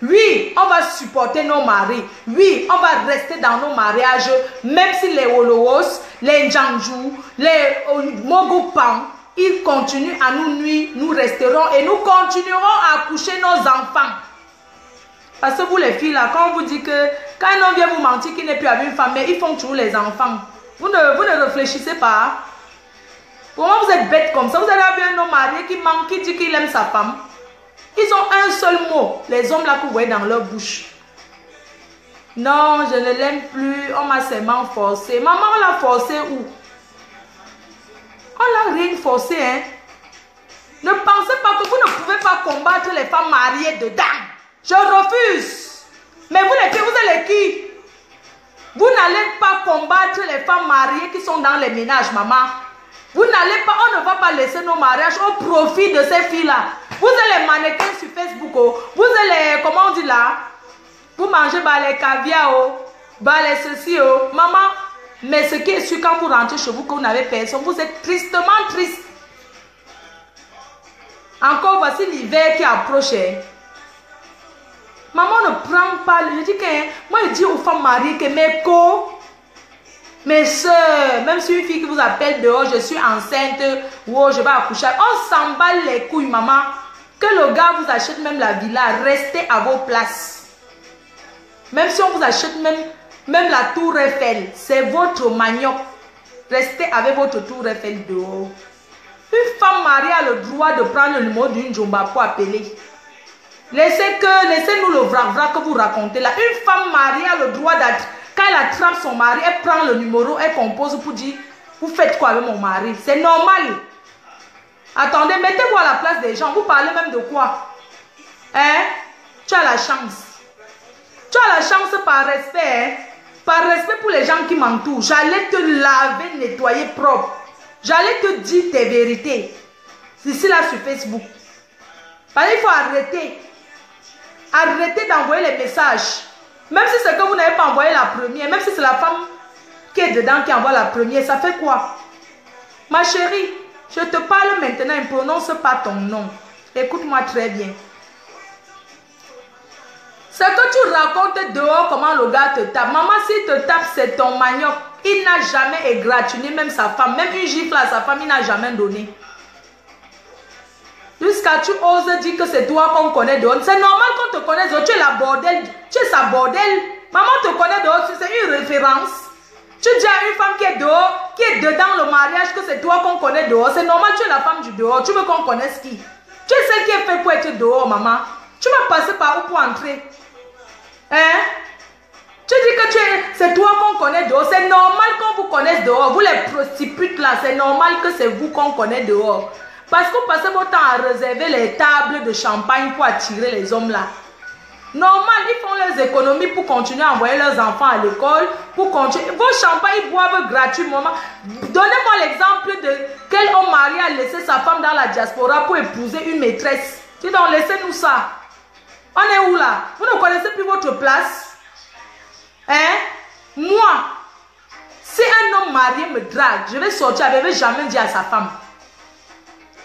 Oui, on va supporter nos maris. Oui, on va rester dans nos mariages, même si les Wolowos, les Ndjanjou, les Mogopan, ils continuent à nous nuire, nous resterons et nous continuerons à coucher nos enfants. Parce que vous les filles là, quand on vous dit que quand un homme vient vous mentir qu'il n'est plus avec une femme, mais ils font toujours les enfants. Vous ne réfléchissez pas. Comment vous êtes bête comme ça? Vous avez vu un homme marié qui ment, qui dit qu'il aime sa femme. Ils ont un seul mot, les hommes là que vous voyez dans leur bouche. Non, je ne l'aime plus, on m'a seulement forcé. Maman, on l'a forcé où? On l'a rien forcé, hein. Ne pensez pas que vous ne pouvez pas combattre les femmes mariées dedans. Je refuse. Mais vous les filles, vous êtes qui? Vous n'allez pas combattre les femmes mariées qui sont dans les ménages, maman. Vous n'allez pas, on ne va pas laisser nos mariages au profit de ces filles-là. Vous êtes les mannequins sur Facebook, oh. Vous êtes les, comment on dit là? Vous mangez bah, les caviar, oh. Bah, les ceci, oh. Maman, mais ce qui est sûr, quand vous rentrez chez vous, que vous n'avez personne, vous êtes tristement triste. Encore voici l'hiver qui approche. Maman ne prend pas, je dis que, moi je dis aux femmes mariées que mes soeurs, même si une fille qui vous appelle dehors, je suis enceinte, ou je vais accoucher, on s'emballe les couilles, maman. Que le gars vous achète même la villa, restez à vos places. Même si on vous achète même la tour Eiffel, c'est votre manioc. Restez avec votre tour Eiffel dehors. Une femme mariée a le droit de prendre le numéro d'une jomba pour appeler. Laissez-nous le vrac que vous racontez là. Une femme mariée a le droit d'être. Quand elle attrape son mari, elle prend le numéro, elle compose pour dire, vous faites quoi avec mon mari? C'est normal. Attendez, mettez-vous à la place des gens. Vous parlez même de quoi? Hein? Tu as la chance. Tu as la chance par respect. Hein? Par respect pour les gens qui m'entourent. J'allais te laver, nettoyer propre. J'allais te dire tes vérités. Ici là sur Facebook. Parce qu'il faut arrêter. Arrêtez d'envoyer les messages. Même si c'est que vous n'avez pas envoyé la première, même si c'est la femme qui est dedans qui envoie la première, ça fait quoi? Ma chérie, je te parle maintenant, ne prononce pas ton nom. Écoute-moi très bien. Ce que tu racontes dehors, comment le gars te tape. Maman, s'il te tape, c'est ton manioc. Il n'a jamais égratigné même sa femme. Même une gifle à sa femme, il n'a jamais donné. Jusqu'à tu oses dire que c'est toi qu'on connaît dehors. C'est normal qu'on te connaisse dehors. Tu es la bordel. Tu es sa bordel. Maman te connaît dehors. C'est une référence. Tu dis à une femme qui est dehors, qui est dedans le mariage, que c'est toi qu'on connaît dehors. C'est normal, tu es la femme du dehors. Tu veux qu'on connaisse qui? Tu es celle qui est faite pour être dehors, maman. Tu vas passer par où pour entrer? Hein? Tu dis que c'est toi qu'on connaît dehors. C'est normal qu'on vous connaisse dehors. Vous les prostituées là, c'est normal que c'est vous qu'on connaît dehors. Parce que vous passez votre temps à réserver les tables de champagne pour attirer les hommes là. Normal, ils font leurs économies pour continuer à envoyer leurs enfants à l'école. Pour continuer. Vos champagnes, ils boivent gratuitement. Donnez-moi l'exemple de quel homme marié a laissé sa femme dans la diaspora pour épouser une maîtresse. Dis donc, laissez-nous ça. On est où là? Vous ne connaissez plus votre place? Hein? Moi, si un homme marié me drague, je vais sortir, je ne vais jamais dire à sa femme.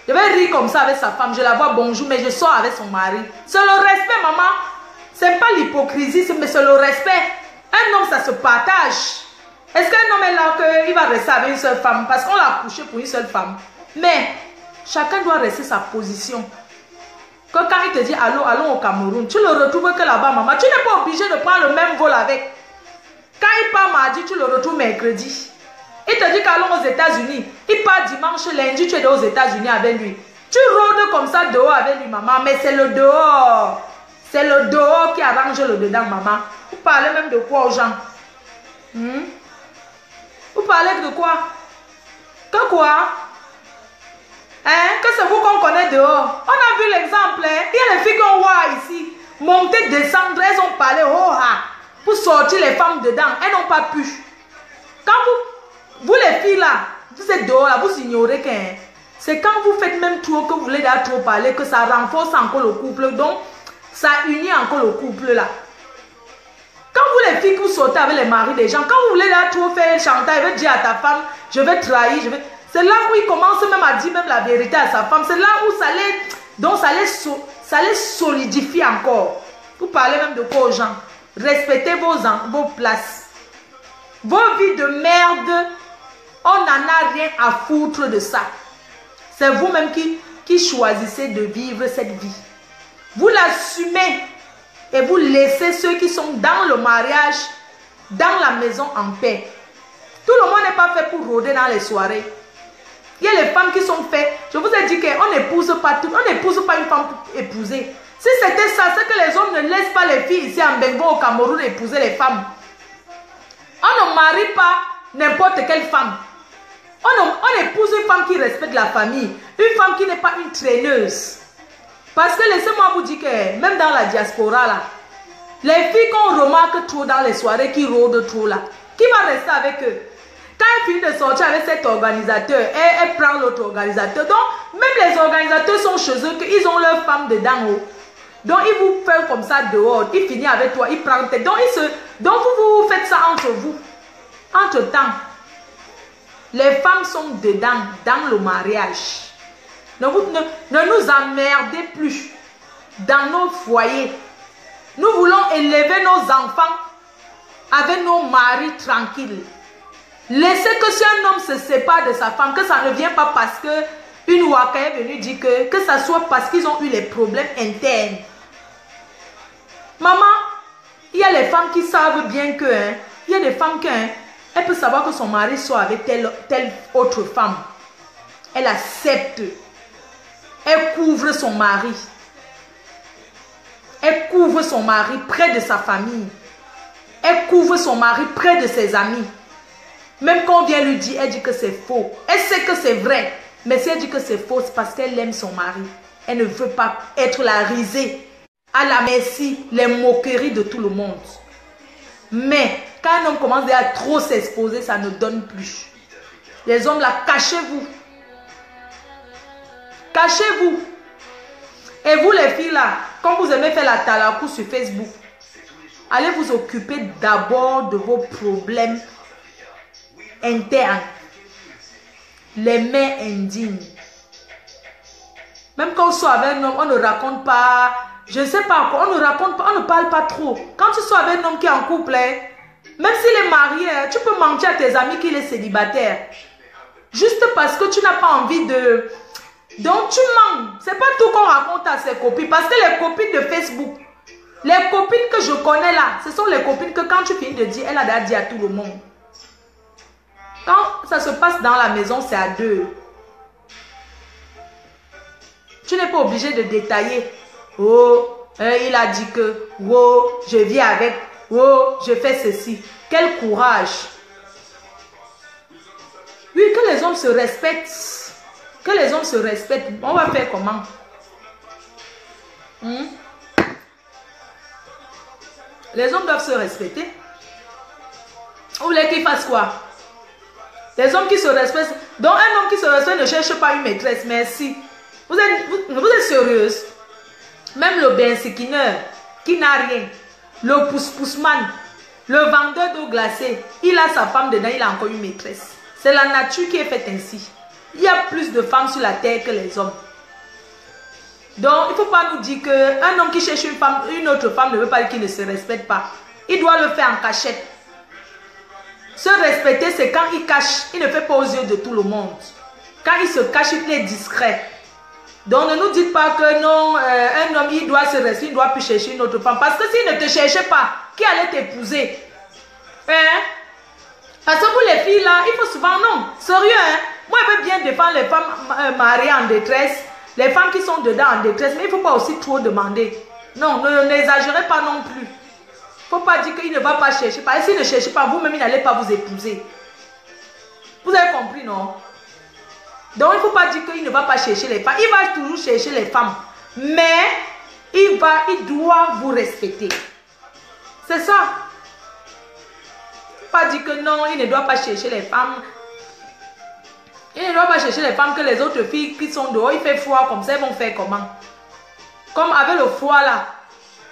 Je vais rire comme ça avec sa femme. Je la vois bonjour, mais je sors avec son mari. C'est le respect, maman. C'est pas l'hypocrisie, mais c'est le respect. Un homme, ça se partage. Est-ce qu'un homme est là qu'il va rester avec une seule femme parce qu'on l'a couché pour une seule femme? Mais chacun doit rester sa position. Quand il te dit allons au Cameroun, tu le retrouves que là-bas, maman. Tu n'es pas obligé de prendre le même vol avec. Quand il part mardi, tu le retrouves mercredi. Il te dit qu'allons aux États-Unis. Il part dimanche, lundi, tu es aux États-Unis avec lui. Tu rôdes comme ça dehors avec lui, maman. Mais c'est le dehors. C'est le dehors qui arrange le dedans, maman. Vous parlez même de quoi aux gens? Vous parlez de quoi? Que quoi? Hein? Que c'est vous qu'on connaît dehors? On a vu l'exemple. Hein? Il y a les filles qu'on voit ici. Monter, descendre, elles ont parlé. Oh, ah, pour sortir les femmes dedans. Elles n'ont pas pu. Quand vous les filles là, vous êtes dehors là, vous ignorez que c'est quand vous faites même trop que vous voulez déjà trop parler que ça renforce encore le couple. Donc, ça unit encore le couple là. Quand vous les filles, vous sortez avec les maris des gens, quand vous voulez là trop faire le chantage, vous dire à ta femme, je vais trahir, je vais... C'est là où il commence même à dire même la vérité à sa femme. C'est là où ça les solidifie encore. Vous parlez même de quoi aux gens? Respectez vos places. Vos vies de merde, on n'en a rien à foutre de ça. C'est vous-même qui choisissez de vivre cette vie. Vous l'assumez et vous laissez ceux qui sont dans le mariage, dans la maison en paix. Tout le monde n'est pas fait pour rôder dans les soirées. Il y a les femmes qui sont faites. Je vous ai dit qu'on n'épouse pas tout. On n'épouse pas une femme pour épouser. Si c'était ça, c'est que les hommes ne laissent pas les filles ici en Bengo au Cameroun épouser les femmes. On ne marie pas n'importe quelle femme. On épouse une femme qui respecte la famille. Une femme qui n'est pas une traîneuse. Parce que laissez-moi vous dire que même dans la diaspora là, les filles qu'on remarque trop dans les soirées, qui rôdent trop là, qui va rester avec eux? Quand elle finit de sortir avec cet organisateur, elle prend l'autre organisateur. Donc, même les organisateurs sont chez eux, qu'ils ont leur femme dedans haut. Donc, ils vous font comme ça dehors. Il finit avec toi, il prend tête. Donc, vous faites ça entre vous. Entre-temps, les femmes sont dedans, dans le mariage. Ne nous emmerdez plus dans nos foyers. Nous voulons élever nos enfants avec nos maris tranquilles. Laissez que si un homme se sépare de sa femme, que ça ne vient pas parce que une waka est venue dire que ça soit parce qu'ils ont eu les problèmes internes. Maman, il y a les femmes qui savent bien que, il y a des femmes qui, elle peut savoir que son mari soit avec telle autre femme. Elle accepte. Elle couvre son mari. Elle couvre son mari près de sa famille. Elle couvre son mari près de ses amis. Même quand on vient lui dire, elle dit que c'est faux. Elle sait que c'est vrai. Mais si elle dit que c'est faux, c'est parce qu'elle aime son mari. Elle ne veut pas être la risée, à la merci, les moqueries de tout le monde. Mais quand un homme commence à trop s'exposer, ça ne donne plus. Les hommes là, cachez-vous. Cachez-vous. Et vous les filles là, quand vous aimez faire la talakou sur Facebook, allez vous occuper d'abord de vos problèmes internes. Les mères indignes. Même quand on soit avec un homme, on ne raconte pas, je ne sais pas quoi, on ne raconte pas, on ne parle pas trop. Quand tu sois avec un homme qui est en couple, même s'il est marié, tu peux mentir à tes amis qu'il est célibataire. Juste parce que tu n'as pas envie de... Donc tu mens. C'est pas tout qu'on raconte à ses copines. Parce que les copines de Facebook, les copines que je connais là, ce sont les copines que quand tu finis de dire, elle a déjà dit à tout le monde. Quand ça se passe dans la maison, c'est à deux. Tu n'es pas obligé de détailler. Oh, il a dit que, oh, je vis avec, oh, je fais ceci. Quel courage. Oui, que les hommes se respectent. Que les hommes se respectent. On va faire comment? Les hommes doivent se respecter. Vous voulez qu'ils fassent quoi? Les hommes qui se respectent. Donc un homme qui se respecte ne cherche pas une maîtresse. Merci. Vous êtes sérieuse? Même le bensikineur qui n'a rien, le pousse-pousse-man, le vendeur d'eau glacée, il a sa femme dedans, il a encore une maîtresse. C'est la nature qui est faite ainsi. Il y a plus de femmes sur la terre que les hommes. Donc, il ne faut pas nous dire qu'un homme qui cherche une femme, une autre femme ne veut pas dire qu'il ne se respecte pas. Il doit le faire en cachette. Se respecter, c'est quand il cache. Il ne fait pas aux yeux de tout le monde. Quand il se cache, il est discret. Donc, ne nous dites pas que non, un homme, il doit se respecter, il ne doit plus chercher une autre femme. Parce que s'il ne te cherchait pas, qui allait t'épouser? Hein? Parce que pour les filles, là, il faut souvent, non, sérieux, hein? Moi, je veux bien défendre les femmes mariées en détresse, les femmes qui sont dedans en détresse, mais il ne faut pas aussi trop demander. Non, n'exagérez pas non plus. Il ne faut pas dire qu'il ne va pas chercher. Parce que s'il ne cherche pas, vous-même, il n'allez pas vous épouser. Vous avez compris, non? Donc, il ne faut pas dire qu'il ne va pas chercher les femmes. Il va toujours chercher les femmes. Mais, il doit vous respecter. C'est ça. Pas dire que non, il ne doit pas chercher les femmes. Il ne doit pas chercher les femmes que les autres filles qui sont dehors, il fait froid comme ça, elles vont faire comment? Comme avec le froid là.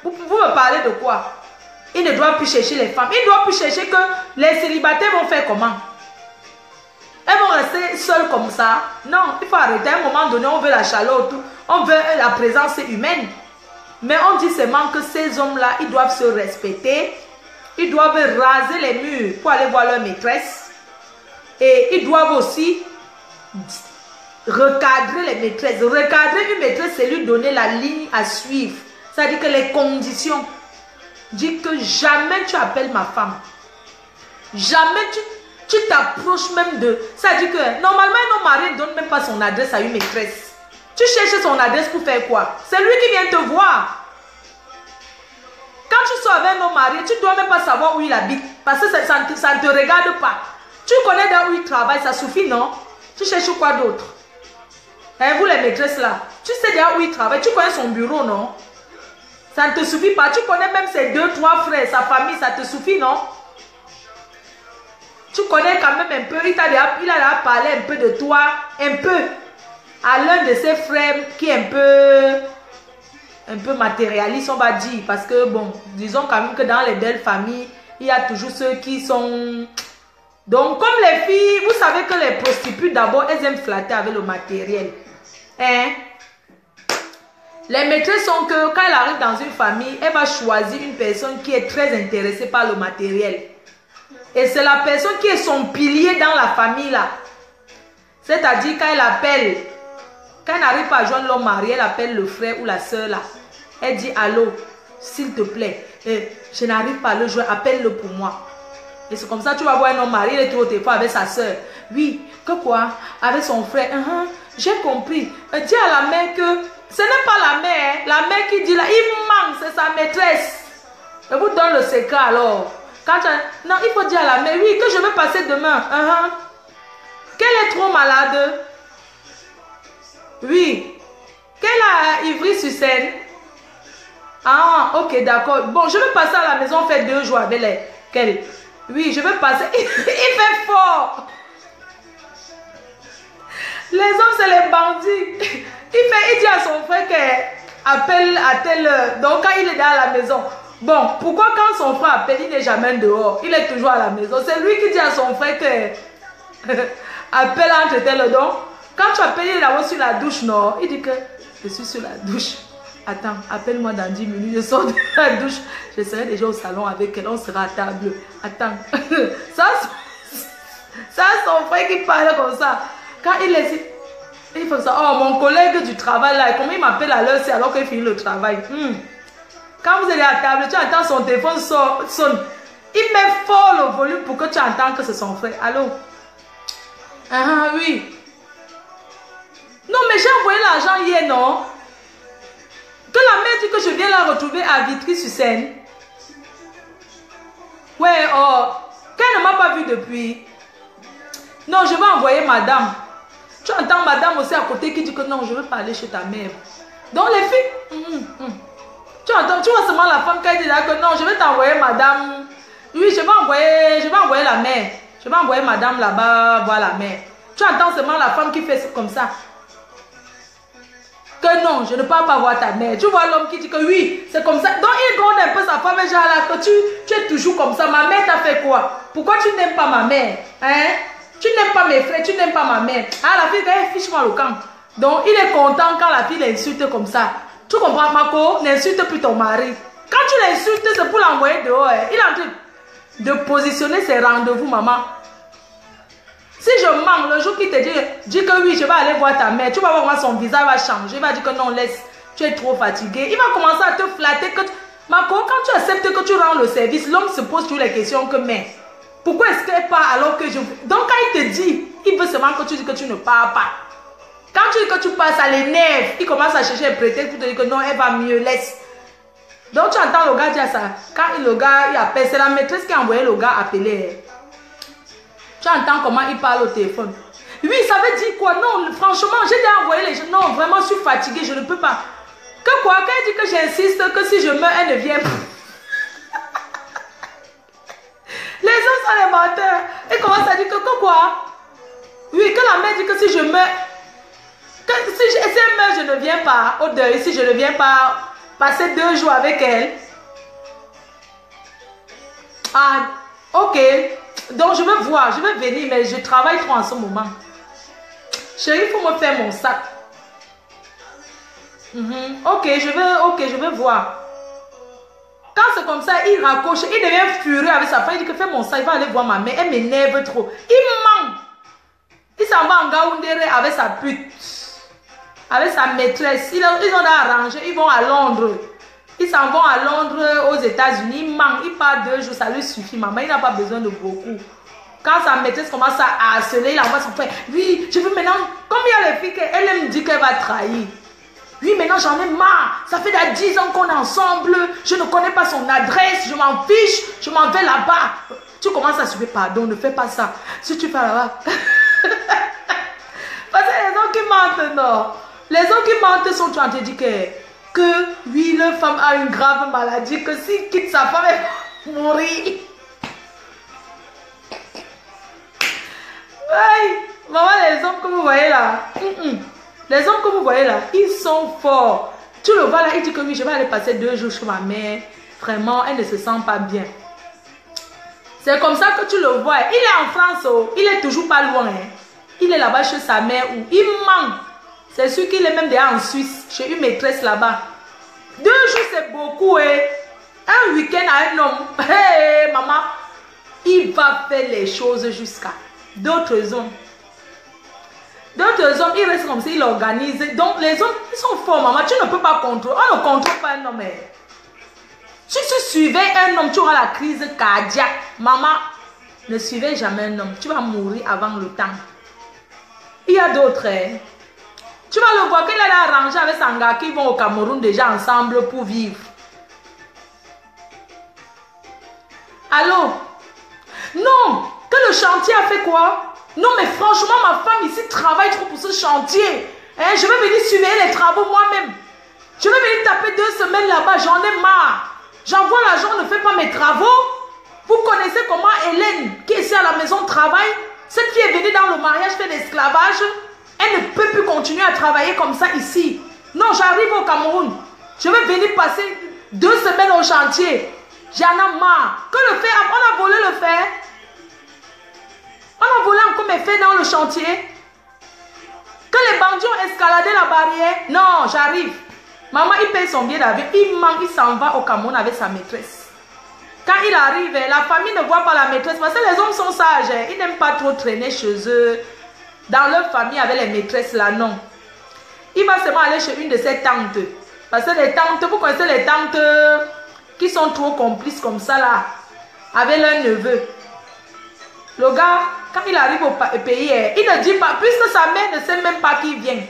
Vous me parlez de quoi? Il ne doit plus chercher les femmes. Il ne doit plus chercher que les célibataires vont faire comment? Elles vont rester seules comme ça. Non, il faut arrêter. À un moment donné, on veut la chaleur, tout. On veut la présence humaine. Mais on dit seulement que ces hommes-là, ils doivent se respecter. Ils doivent raser les murs pour aller voir leur maîtresse. Et ils doivent aussi recadrer les maîtresses. Recadrer une maîtresse, c'est lui donner la ligne à suivre. C'est-à-dire que les conditions. Dis que jamais tu appelles ma femme. Jamais tu t'approches même de... C'est-à-dire que normalement, un homme marié ne donne même pas son adresse à une maîtresse. Tu cherches son adresse pour faire quoi? C'est lui qui vient te voir. Quand tu sors avec un homme marié, tu ne dois même pas savoir où il habite. Parce que ça ne te regarde pas. Tu connais là où il travaille, ça suffit, non? Tu cherches quoi d'autre? Hein, vous les maîtresses là, tu sais déjà où il travaille, tu connais son bureau, non? Ça ne te suffit pas. Tu connais même ses 2, 3 frères, sa famille, ça te suffit, non? Tu connais quand même un peu, il a déjà parlé un peu de toi, un peu, à l'un de ses frères qui est un peu matérialiste, on va dire. Parce que, bon, disons quand même que dans les belles familles, il y a toujours ceux qui sont... Donc, comme les filles, vous savez que les prostituées, d'abord, elles aiment flatter avec le matériel. Hein? Les maîtresses sont que quand elle arrive dans une famille, elle va choisir une personne qui est très intéressée par le matériel. Et c'est la personne qui est son pilier dans la famille là. C'est-à-dire quand elle appelle, quand elle n'arrive pas à joindre l'homme marié, elle appelle le frère ou la soeur là. Elle dit allô, s'il te plaît, je n'arrive pas à le joindre, appelle-le pour moi. Et c'est comme ça tu vas voir un homme marié, il est toujours au téléphone avec sa soeur. Oui, que quoi? Avec son frère. J'ai compris. Dis à la mère que ce n'est pas la mère. La mère qui dit là, il manque, c'est sa maîtresse. Elle vous donne le secret alors. Quand non, il faut dire à la mère, oui, que je vais passer demain. Qu'elle est trop malade. Oui. Qu'elle a Ivry-sur-Seine. Ah, ok, d'accord. Bon, je vais passer à la maison faire 2 jours avec elle. Oui, je vais passer. Il fait fort. Les hommes, c'est les bandits. Il dit à son frère qu'elle appelle à telle heure. Donc, quand il est dans la maison. Bon, pourquoi quand son frère appelle, il n'est jamais dehors? Il est toujours à la maison. C'est lui qui dit à son frère que appelle entre telle heure. Donc, quand tu appelles, il est là-haut sur la douche, non? Il dit que je suis sur la douche. Attends, appelle-moi dans 10 minutes. Je sors de la douche. Je serai déjà au salon avec elle. On sera à table. Attends. Ça, son frère qui parle comme ça. Quand il est... Il faut ça. Oh, mon collègue du travail là, comment il m'appelle à l'heure, c'est alors qu'il finit le travail. Quand vous êtes à table, tu entends son téléphone sonne. Il met fort le volume pour que tu entends que c'est son frère. Allô? Oui. Non, mais j'ai envoyé l'argent hier, non? Que la mère dit que je viens la retrouver à Vitry-sur-Seine. Ouais, oh. Qu'elle ne m'a pas vu depuis. Non, je vais envoyer madame. Tu entends madame aussi à côté qui dit que non, je ne veux pas aller chez ta mère. Donc les filles, tu entends, tu vois seulement la femme qui dit là que non, je vais t'envoyer madame. Oui, je vais envoyer la mère. Je vais envoyer madame là-bas voir la mère. Tu entends seulement la femme qui fait comme ça. Que non, je ne peux pas voir ta mère. Tu vois l'homme qui dit que oui, c'est comme ça. Donc il donne un peu sa femme, genre là, que tu es toujours comme ça. Ma mère t'a fait quoi? Pourquoi tu n'aimes pas ma mère? Hein? Tu n'aimes pas mes frères, tu n'aimes pas ma mère. Ah, la fille, fiche-moi le camp. Donc, il est content quand la fille l'insulte comme ça. Tu comprends, Marco? N'insulte plus ton mari. Quand tu l'insultes, c'est pour l'envoyer dehors. Il est en train de positionner ses rendez-vous, maman. Si je mens, le jour qu'il te dit que oui, je vais aller voir ta mère, tu vas voir comment son visage va changer. Il va dire que non, laisse, tu es trop fatigué. Il va commencer à te flatter. Marco, quand tu acceptes que tu rends le service, l'homme se pose toujours les questions que mais. Pourquoi est-ce qu'elle part alors que je... Donc quand il te dit, il veut seulement que tu dis que tu ne pars pas. Quand tu dis que tu pars, ça l'énerve. Il commence à chercher un prétexte pour te dire que non, elle va mieux, laisse. Donc tu entends le gars dire ça. Quand le gars il appelle, c'est la maîtresse qui a envoyé le gars appeler. Tu entends comment il parle au téléphone. Oui, ça veut dire quoi? Non, franchement, j'ai déjà envoyé les gens. Non, vraiment, je suis fatiguée, je ne peux pas. Que quoi? Quand elle dit que j'insiste, que si je meurs, elle ne vient pas. Les hommes sont les menteurs. Et commence à dire que quoi? Oui, que la mère dit que si je meurs, que si elle meurt, je ne viens pas au deuil. Si je ne viens pas passer 2 jours avec elle. Ah, ok. Donc je vais voir, je vais venir, mais je travaille trop en ce moment. Chérie, il faut me faire mon sac. Ok, je vais voir. Quand c'est comme ça, il raccroche, il devient furieux avec sa femme. Il dit que fais mon sac, il va aller voir ma mère. Elle m'énerve trop. Il ment. Il s'en va en Gaoundéré avec sa pute. Avec sa maîtresse. Ils ont arrangé, ils vont à Londres. Ils s'en vont à Londres, aux États-Unis. Il ment, il part 2 jours, ça lui suffit. Maman, il n'a pas besoin de beaucoup. Quand sa maîtresse commence à harceler, il envoie son frère. Oui, je veux maintenant. Comme il y a les filles, elle me dit qu'elle va trahir. Oui, maintenant j'en ai marre. Ça fait déjà 10 ans qu'on est ensemble. Je ne connais pas son adresse. Je m'en fiche. Je m'en vais là-bas. Tu commences à suivre. Pardon, ne fais pas ça. Si tu vas là-bas. Parce que les hommes qui mentent, non. Les hommes qui mentent sont en train de dire que oui, leur femme a une grave maladie. Que s'il quitte sa femme, elle va mourir. Ouais. Maman, les hommes que vous voyez là. Les hommes que vous voyez là, ils sont forts. Tu le vois là, il dit que oui, je vais aller passer 2 jours chez ma mère. Vraiment, elle ne se sent pas bien. C'est comme ça que tu le vois. Il est en France, oh. Il est toujours pas loin. Hein. Il est là-bas chez sa mère où il ment. C'est sûr qu'il est même déjà en Suisse, chez une maîtresse là-bas. 2 jours, c'est beaucoup. Hein. Un week-end à un homme. Hey, maman, il va faire les choses jusqu'à d'autres hommes. D'autres hommes, ils restent comme ça, ils l'organisent. Donc, les hommes, ils sont forts, maman. Tu ne peux pas contrôler. On ne contrôle pas un homme. Si tu suivais un homme, tu auras la crise cardiaque. Maman, ne suivez jamais un homme. Tu vas mourir avant le temps. Il y a d'autres. Hein. Tu vas le voir qu'il est arrangé avec son gars qui vont au Cameroun déjà ensemble pour vivre. Allô? Non! Que le chantier a fait quoi? Non, mais franchement, ma femme ici travaille trop pour ce chantier. Hein, je vais venir surveiller les travaux moi-même. Je vais venir taper 2 semaines là-bas. J'en ai marre. J'envoie l'argent, on ne fait pas mes travaux. Vous connaissez comment Hélène, qui est ici à la maison, travaille. Cette fille est venue dans le mariage, fait l'esclavage. Elle ne peut plus continuer à travailler comme ça ici. Non, j'arrive au Cameroun. Je vais venir passer 2 semaines au chantier. J'en ai marre. Que le fer, on a volé le fer. On a volé encore mes fers dans le chantier. Que les bandits ont escaladé la barrière. Non, j'arrive. Maman, il paye son billet d'avion. Il manque, il s'en va au Cameroun avec sa maîtresse. Quand il arrive, la famille ne voit pas la maîtresse. Parce que les hommes sont sages. Ils n'aiment pas trop traîner chez eux. Dans leur famille avec les maîtresses là, non. Il va seulement aller chez une de ses tantes. Parce que les tantes, vous connaissez les tantes qui sont trop complices comme ça là. Avec leur neveu. Le gars, quand il arrive au pays, il ne dit pas, puisque sa mère ne sait même pas qui vient.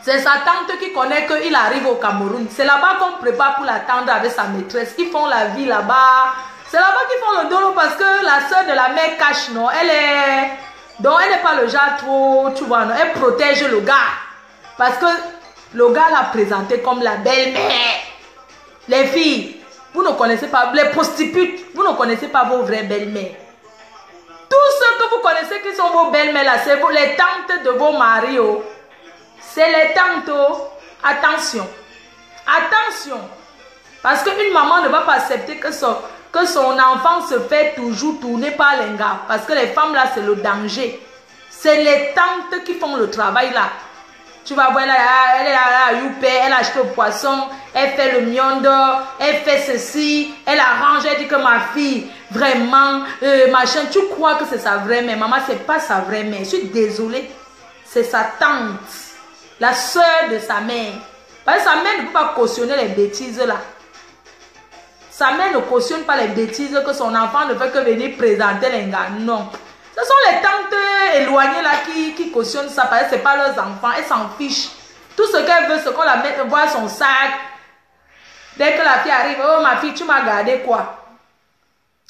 C'est sa tante qui connaît qu'il arrive au Cameroun. C'est là-bas qu'on prépare pour l'attendre avec sa maîtresse. Ils font la vie là-bas. C'est là-bas qu'ils font le dolo parce que la soeur de la mère cache, non? Elle est... Donc, elle n'est pas le genre trop, tu vois, non? Elle protège le gars. Parce que le gars l'a présenté comme la belle-mère. Les filles, vous ne connaissez pas, les prostituées, vous ne connaissez pas vos vraies belles-mères. Tous ceux que vous connaissez qui sont vos belles-mères là, c'est les tantes de vos maris. Oh. C'est les tantes. Oh. Attention. Attention. Parce qu'une maman ne va pas accepter que son enfant se fait toujours tourner par les gars. Parce que les femmes là, c'est le danger. C'est les tantes qui font le travail là. Tu vas voir, elle est à Youpé, elle achète le poisson, elle fait le miondo, elle fait ceci, elle arrange, elle dit que ma fille, vraiment, machin, tu crois que c'est sa vraie mère. Maman, c'est pas sa vraie mère. Je suis désolée. C'est sa tante, la soeur de sa mère. Parce que sa mère ne peut pas cautionner les bêtises là. Sa mère ne cautionne pas les bêtises que son enfant ne fait que venir présenter les gars. Non. Ce sont les tantes éloignées là qui cautionnent ça parce que ce n'est pas leurs enfants. Elles s'en fichent. Tout ce qu'elles veulent, c'est qu'on la mette voir son sac. Dès que la fille arrive, oh ma fille, tu m'as gardé quoi?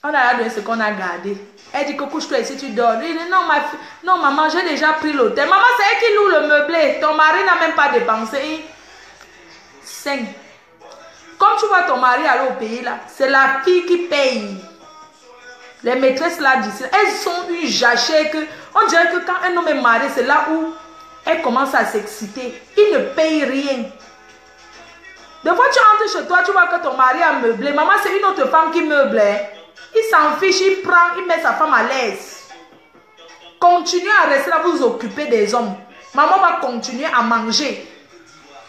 On a donné ce qu'on a gardé. Elle dit que couche-toi ici, tu dors. Il dit non, non maman, j'ai déjà pris l'hôtel. Maman, c'est elle qui loue le meublé. Ton mari n'a même pas dépensé. 5. Comme tu vois ton mari aller au pays là, c'est la fille qui paye. Les maîtresses là d'ici, elles sont une jachée que, on dirait que quand un homme est marié, c'est là où elle commence à s'exciter. Il ne paye rien. Des fois, tu entres chez toi, tu vois que ton mari a meublé. Maman, c'est une autre femme qui meuble. Il s'en fiche, il prend, il met sa femme à l'aise. Continuez à rester là, vous occuper des hommes. Maman va continuer à manger.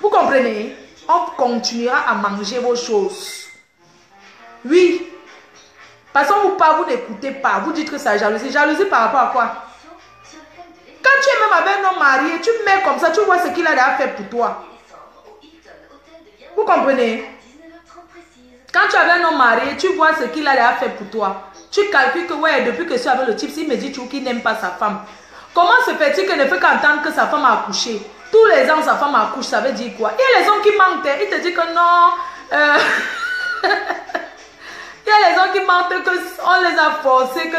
Vous comprenez? On continuera à manger vos choses. Oui. Parce que vous n'écoutez pas. Vous dites que c'est jalousie. Jalousie par rapport à quoi? Quand tu es même avec un homme marié, tu mets comme ça, tu vois ce qu'il a déjà fait pour toi. Vous comprenez? Quand tu es avec un homme marié, tu vois ce qu'il a déjà fait pour toi. Tu calcules que ouais, depuis que je suis avec le type, s'il me dit qu'il n'aime pas sa femme. Comment se fait-il qu'il ne fait qu'entendre que sa femme a accouché? Tous les ans, sa femme accouche, ça veut dire quoi? Il y a les hommes qui mentent. Ils te disent que non. Il y a les hommes qui mentent qu'on les a forcés. Que...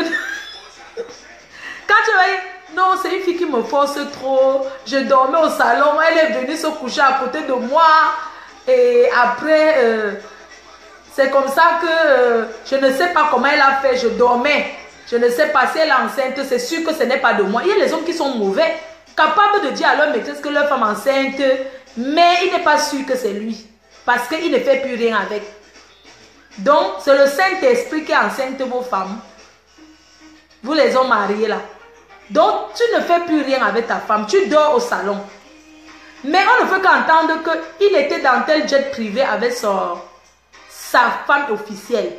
Quand tu vas dire, non, c'est une fille qui me force trop. Je dormais au salon, elle est venue se coucher à côté de moi. Et après, c'est comme ça que je ne sais pas comment elle a fait. Je dormais. Je ne sais pas si elle est enceinte. C'est sûr que ce n'est pas de moi. Il y a les hommes qui sont mauvais, capables de dire à leur maîtresse que leur femme est enceinte, mais il n'est pas sûr que c'est lui. Parce qu'il ne fait plus rien avec. Donc, c'est le Saint-Esprit qui enceinte vos femmes. Vous les hommes mariés là. Donc, tu ne fais plus rien avec ta femme. Tu dors au salon. Mais on ne peut qu'entendre qu'il était dans tel jet privé avec sa femme officielle.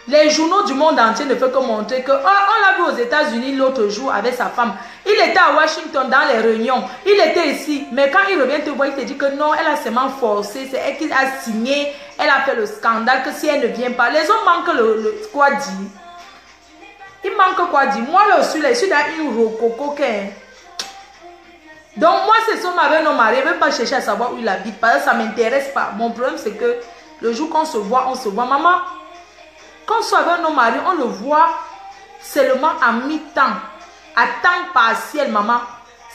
Les journaux du monde entier ne font que montrer que, oh, on l'a vu aux États-Unis l'autre jour avec sa femme. Il était à Washington dans les réunions. Il était ici. Mais quand il revient te voir, il te dit que non, elle a seulement forcé. C'est elle qui a signé. Elle a fait le scandale que si elle ne vient pas. Les hommes manquent quoi dire. Il manque quoi dire. Moi, je suis dans une rococo. Donc, moi, c'est son mari, non marié. Je ne vais pas chercher à savoir où il habite. Parce que ça ne m'intéresse pas. Mon problème, c'est que le jour qu'on se voit, on se voit. Maman, quand on soit avec nos maris, on le voit seulement à mi-temps, à temps partiel, maman.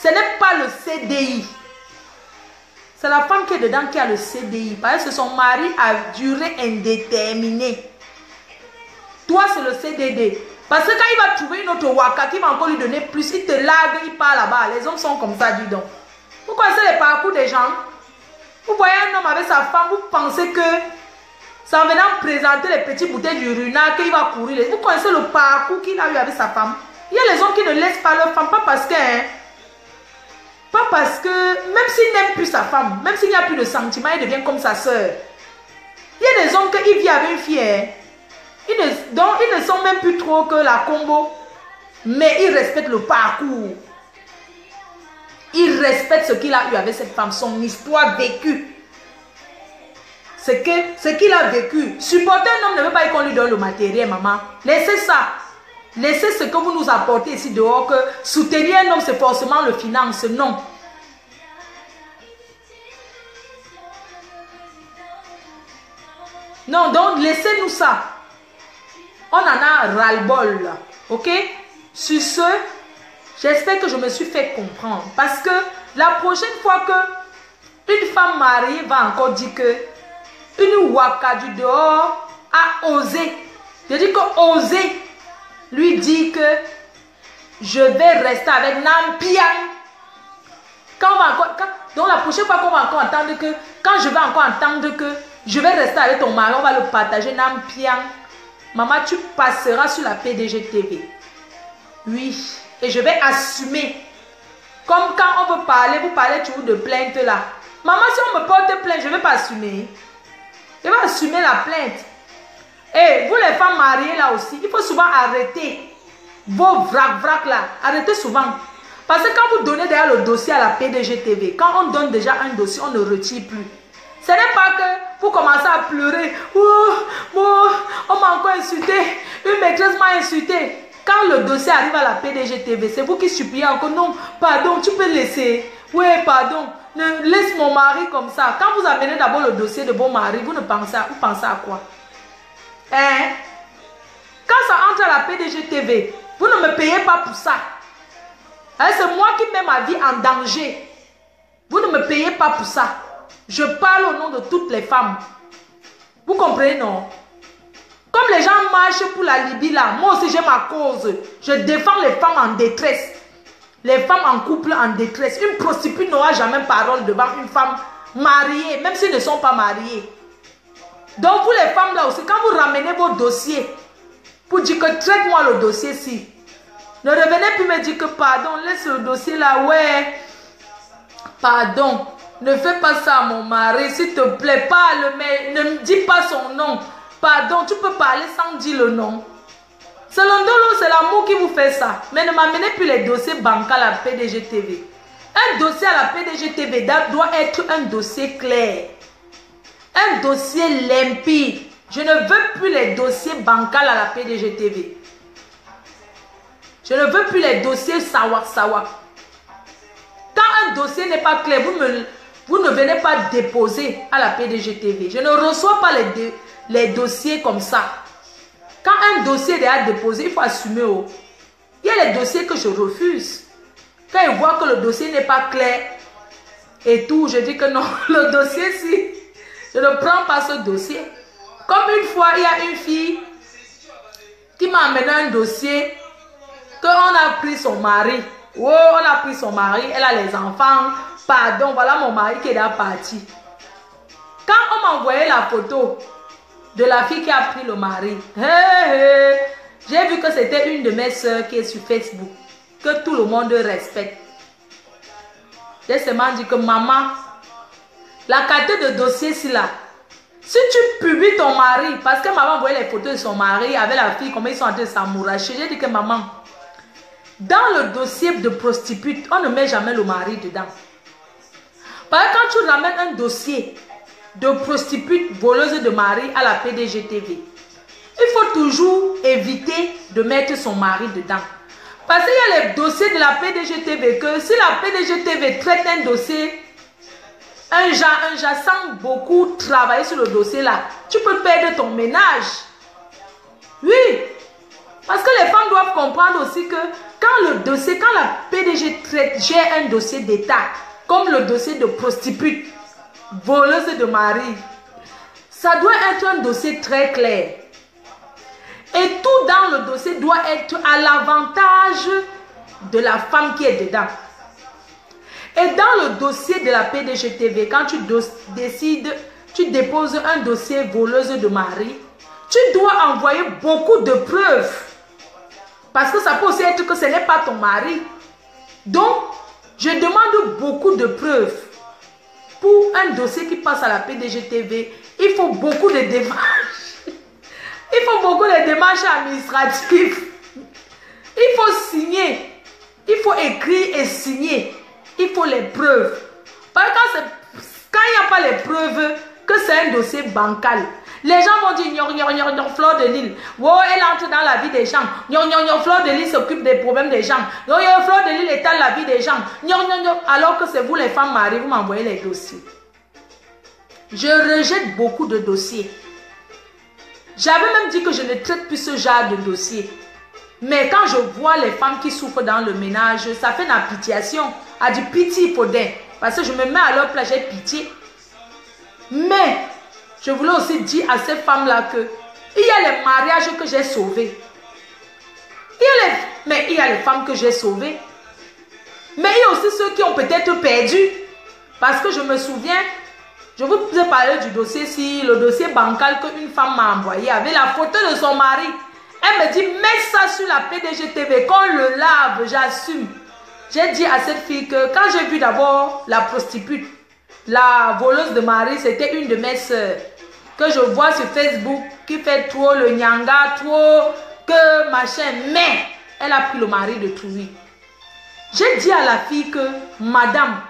Ce n'est pas le CDI. C'est la femme qui est dedans qui a le CDI. Parce que son mari a duré indéterminée. Toi, c'est le CDD. Parce que quand il va trouver une autre waka qui va encore lui donner plus, il te largue, il part là-bas. Les hommes sont comme ça, dis donc. Vous connaissez les parcours des gens? Vous voyez un homme avec sa femme, vous pensez que c'est en venant présenter les petits bouteilles d'urina qu'il va courir. Vous connaissez le parcours qu'il a eu avec sa femme? Il y a les hommes qui ne laissent pas leur femme, pas parce que, même s'il n'aime plus sa femme, même s'il n'y a plus de sentiments, il devient comme sa soeur. Il y a des hommes qui vivent avec une fille, donc ils ne sont même plus trop que la combo, mais ils respectent le parcours. Ils respectent ce qu'il a eu avec cette femme, son histoire vécue. Ce qu'il a vécu. Supporter un homme ne veut pas qu'on lui donne le matériel, maman. Laissez ça. Laissez ce que vous nous apportez ici dehors. Que soutenir un homme, c'est forcément le finance. Non. Non, donc laissez-nous ça. On en a ras-le-bol. Ok? Sur ce, j'espère que je me suis fait comprendre. Parce que la prochaine fois que une femme mariée va encore dire que une waka du dehors a osé. Je dis que oser lui dit que je vais rester avec Nampian. Donc la prochaine fois qu'on va encore entendre que, quand je vais encore entendre que je vais rester avec ton mari, on va le partager Nampian. Maman, tu passeras sur la PDG TV. Oui. et je vais assumer. Comme quand on veut parler, vous parlez toujours de plainte là. Maman, si on me porte plainte, je ne vais pas assumer. Je vais assumer la plainte. Et vous les femmes mariées là aussi, il faut souvent arrêter vos vrac là. Arrêtez souvent. Parce que quand vous donnez derrière le dossier à la PDG TV, quand on donne déjà un dossier, on ne retire plus. Ce n'est pas que vous commencez à pleurer. Oh, on m'a encore insulté. Une maîtresse m'a insulté. Quand le dossier arrive à la PDG TV, c'est vous qui suppliez encore. Non, pardon, tu peux laisser. Oui, pardon. Laisse mon mari comme ça. Quand vous amenez d'abord le dossier de bon mari, vous pensez à quoi? Hein? Quand ça entre à la PDG TV, vous ne me payez pas pour ça. Hein, c'est moi qui mets ma vie en danger. Vous ne me payez pas pour ça. Je parle au nom de toutes les femmes. Vous comprenez, non? Comme les gens marchent pour la Libye là, moi aussi j'ai ma cause. Je défends les femmes en détresse. Les femmes en couple en détresse. Une prostituée n'aura jamais parole devant une femme mariée, même s'ils ne sont pas mariés. Donc vous les femmes là aussi, quand vous ramenez vos dossiers, pour dire que traite-moi le dossier-ci, ne revenez plus me dire que pardon, laisse le dossier là, ouais, pardon, ne fais pas ça à mon mari, s'il te plaît, parle, mais ne me dis pas son nom. Pardon, tu peux parler sans dire le nom. C'est l'ondolo, c'est l'amour qui vous fait ça. Mais ne m'amenez plus les dossiers bancals à la PDG TV. Un dossier à la PDG TV doit être un dossier clair. Un dossier limpide. Je ne veux plus les dossiers bancals à la PDG TV. Je ne veux plus les dossiers sawa. Quand un dossier n'est pas clair, vous ne venez pas déposer à la PDG TV. Je ne reçois pas les dossiers comme ça. Quand un dossier est déjà déposé, il faut assumer. Oh. Il y a les dossiers que je refuse. Quand ils voient que le dossier n'est pas clair et tout, je dis que non, le dossier, si, je ne prends pas ce dossier. Comme une fois, il y a une fille qui m'a amené un dossier qu'on a pris son mari. Oh, on a pris son mari, elle a les enfants. Pardon, voilà mon mari qui est déjà parti. Quand on m'a envoyé la photo de la fille qui a pris le mari, j'ai vu que c'était une de mes soeurs qui est sur Facebook, que tout le monde respecte. J'ai seulement dit que maman, la carte de dossier c'est là. Si tu publies ton mari, parce que maman voyait les photos de son mari avec la fille, comment ils sont en train de s'amouracher, j'ai dit que maman, dans le dossier de prostituée, on ne met jamais le mari dedans. Parce que quand tu ramènes un dossier de prostituée voleuse de mari à la PDG TV, il faut toujours éviter de mettre son mari dedans. Parce qu'il y a les dossiers de la PDG TV que si la PDG TV traite un dossier, un genre sans beaucoup travailler sur le dossier là, tu peux perdre ton ménage. Oui. Parce que les femmes doivent comprendre aussi que quand le dossier, quand la PDG gère un dossier d'État, comme le dossier de prostituée, voleuse de mari, ça doit être un dossier très clair. Et tout dans le dossier doit être à l'avantage de la femme qui est dedans. Et dans le dossier de la PDG TV, quand tu décides, tu déposes un dossier voleuse de mari, tu dois envoyer beaucoup de preuves. Parce que ça peut aussi être que ce n'est pas ton mari. Donc, je demande beaucoup de preuves. Pour un dossier qui passe à la PDG TV, il faut beaucoup de démarches. Il faut beaucoup de démarches administratives. Il faut signer. Il faut écrire et signer. Il faut les preuves. Parce que quand il n'y a pas les preuves, que c'est un dossier bancal, les gens vont dire Fleur de Lille. Oh, elle entre dans la vie des gens. Fleur de Lille s'occupe des problèmes des gens. Fleur de Lille étale la vie des gens. Alors que c'est vous les femmes mariées, vous m'envoyez les dossiers. Je rejette beaucoup de dossiers. J'avais même dit que je ne traite plus ce genre de dossier. Mais quand je vois les femmes qui souffrent dans le ménage, ça fait une application. A du pitié pour d'elles. Parce que je me mets à leur place, j'ai pitié. Mais je voulais aussi dire à ces femmes-là que il y a les mariages que j'ai sauvés. Il y a les femmes que j'ai sauvées. Mais il y a aussi ceux qui ont peut-être perdu. Parce que je me souviens, je vous ai parlé du dossier, si le dossier bancal qu'une femme m'a envoyé avec la photo de son mari. Elle me dit, mets ça sur la PDG TV. Qu'on le lave, j'assume. J'ai dit à cette fille que quand j'ai vu d'abord la prostituée, la voleuse de mari, c'était une de mes soeurs que je vois sur Facebook qui fait trop le nyanga, trop que machin. Mais elle a pris le mari de Trouy. J'ai dit à la fille que, madame,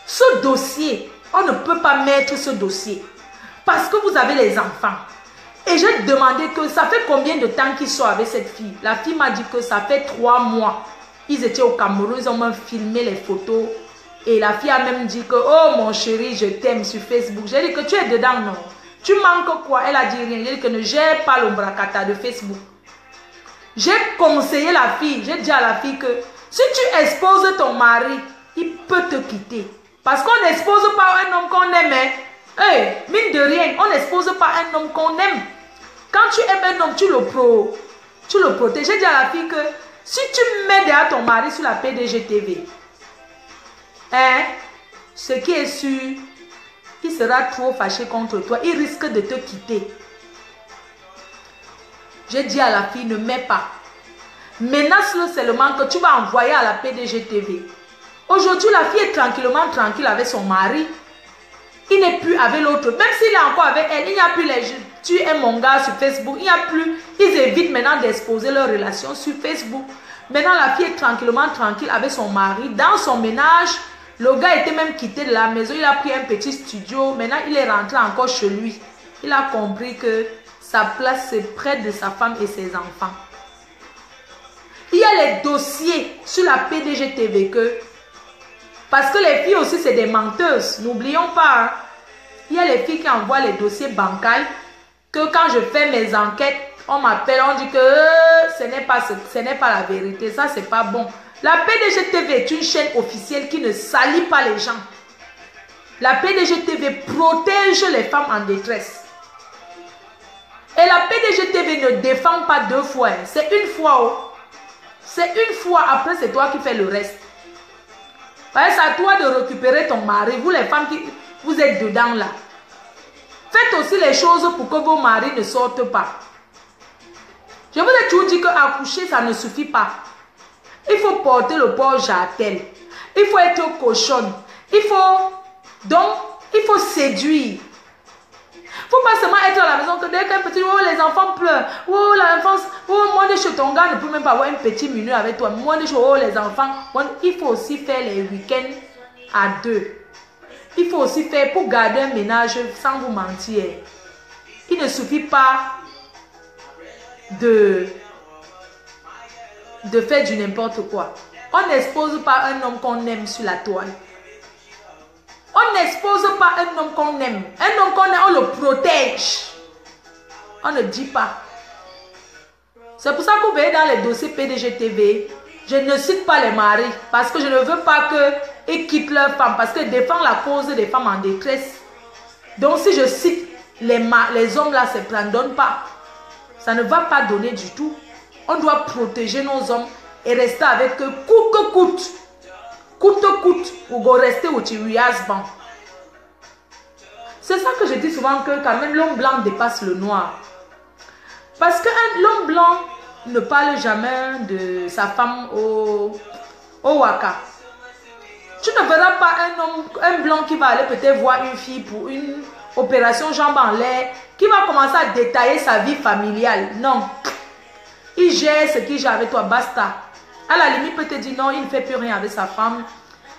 ce dossier, on ne peut pas mettre ce dossier parce que vous avez les enfants. Et j'ai demandé que ça fait combien de temps qu'ils sont avec cette fille. La fille m'a dit que ça fait 3 mois. Ils étaient au Cameroun, ils ont même filmé les photos. Et la fille a même dit que, oh mon chéri, je t'aime sur Facebook. J'ai dit que tu es dedans, non? Tu manques quoi? Elle a dit rien. J'ai dit que ne gère pas l'ombracata de Facebook. J'ai conseillé la fille, j'ai dit à la fille que si tu exposes ton mari, il peut te quitter. Parce qu'on n'expose pas un homme qu'on aime. Hey, mine de rien, on n'expose pas un homme qu'on aime. Quand tu aimes un homme, tu le protèges. J'ai dit à la fille que si tu mets derrière ton mari sur la PDG TV, hein, ce qui est sûr, il sera trop fâché contre toi. Il risque de te quitter. J'ai dit à la fille, ne mets pas. Menace-le seulement que tu vas envoyer à la PDG TV. Aujourd'hui, la fille est tranquille avec son mari. Il n'est plus avec l'autre. Même s'il est encore avec elle, il n'y a plus les jeux. Tu es mon gars sur Facebook. Il n'y a plus. Ils évitent maintenant d'exposer leur relation sur Facebook. Maintenant, la fille est tranquille avec son mari. Dans son ménage, le gars était même quitté de la maison. Il a pris un petit studio. Maintenant, il est rentré encore chez lui. Il a compris que sa place, c'est près de sa femme et ses enfants. Il y a les dossiers sur la PDG TV que... Parce que les filles aussi, c'est des menteuses. N'oublions pas. Hein. Il y a les filles qui envoient les dossiers bancaires. Que quand je fais mes enquêtes, on m'appelle, on dit que ce n'est pas la vérité. Ça, c'est pas bon. La PDG TV est une chaîne officielle qui ne salit pas les gens. La PDG TV protège les femmes en détresse. Et la PDG TV ne défend pas 2 fois. Hein. C'est une fois. Oh. C'est une fois. Après, c'est toi qui fais le reste. C'est à toi de récupérer ton mari. Vous les femmes qui vous êtes dedans là. Faites aussi les choses pour que vos maris ne sortent pas. Je vous ai toujours dit qu'accoucher, ça ne suffit pas. Il faut porter le port jartel. Il faut être cochonne. Il faut séduire. Il ne faut pas seulement être à la maison que dès qu'un petit, oh les enfants pleurent, oh l'enfance, oh moi de chez ton gars ne peut même pas avoir un petit minute avec toi, moi de chez oh les enfants, il faut aussi faire les week-ends à 2. Il faut aussi faire pour garder un ménage sans vous mentir. Il ne suffit pas de faire du n'importe quoi. On n'expose pas un homme qu'on aime sur la toile. On n'expose pas un homme qu'on aime. Un homme qu'on aime, on le protège. On ne dit pas. C'est pour ça que vous voyez dans les dossiers PDG TV, je ne cite pas les maris. Parce que je ne veux pas qu'ils quittent leur femme. Parce que défendre la cause des femmes en détresse. Donc si je cite les hommes là, ça ne donne pas. Ça ne va pas donner du tout. On doit protéger nos hommes et rester avec eux coûte que coûte. Coûte, ou go rester où tu lui as bon. C'est ça que je dis souvent que quand même l'homme blanc dépasse le noir. Parce que l'homme blanc ne parle jamais de sa femme au waka. Tu ne verras pas un blanc qui va aller peut-être voir une fille pour une opération jambe en l'air, qui va commencer à détailler sa vie familiale. Non. Il gère ce qu'il gère avec toi, basta. À la limite, il peut te dire non, il ne fait plus rien avec sa femme.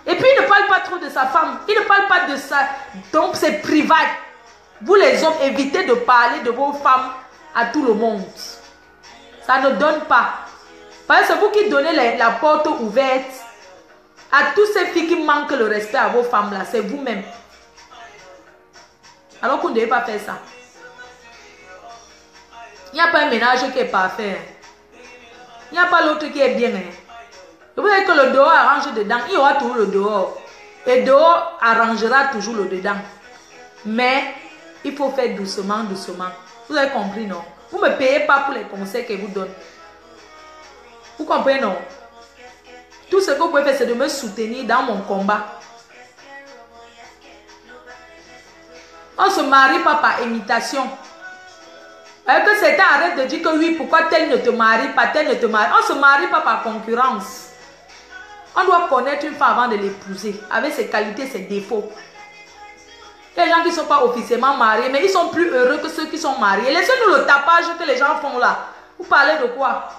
Et puis, il ne parle pas trop de sa femme. Il ne parle pas de ça. Donc, c'est privé. Vous, les hommes, évitez de parler de vos femmes à tout le monde. Ça ne donne pas. Parce que c'est vous qui donnez la porte ouverte à tous ces filles qui manquent le respect à vos femmes là. C'est vous-même. Alors qu'on ne devait pas faire ça. Il n'y a pas un ménage qui est parfait. Il n'y a pas l'autre qui est bien. Vous voyez que le dehors arrange dedans. Il y aura toujours le dehors. Et dehors arrangera toujours le dedans. Mais il faut faire doucement, doucement. Vous avez compris, non? Vous ne me payez pas pour les conseils que je vous donne. Vous comprenez, non? Tout ce que vous pouvez faire, c'est de me soutenir dans mon combat. On ne se marie pas par imitation. Que certains arrêtent de dire que oui, pourquoi tel ne te marie pas, tel ne te marie. On ne se marie pas par concurrence. On doit connaître une femme avant de l'épouser, avec ses qualités, ses défauts. Il y a des gens qui ne sont pas officiellement mariés, mais ils sont plus heureux que ceux qui sont mariés. Laissez-nous le tapage que les gens font là. Vous parlez de quoi?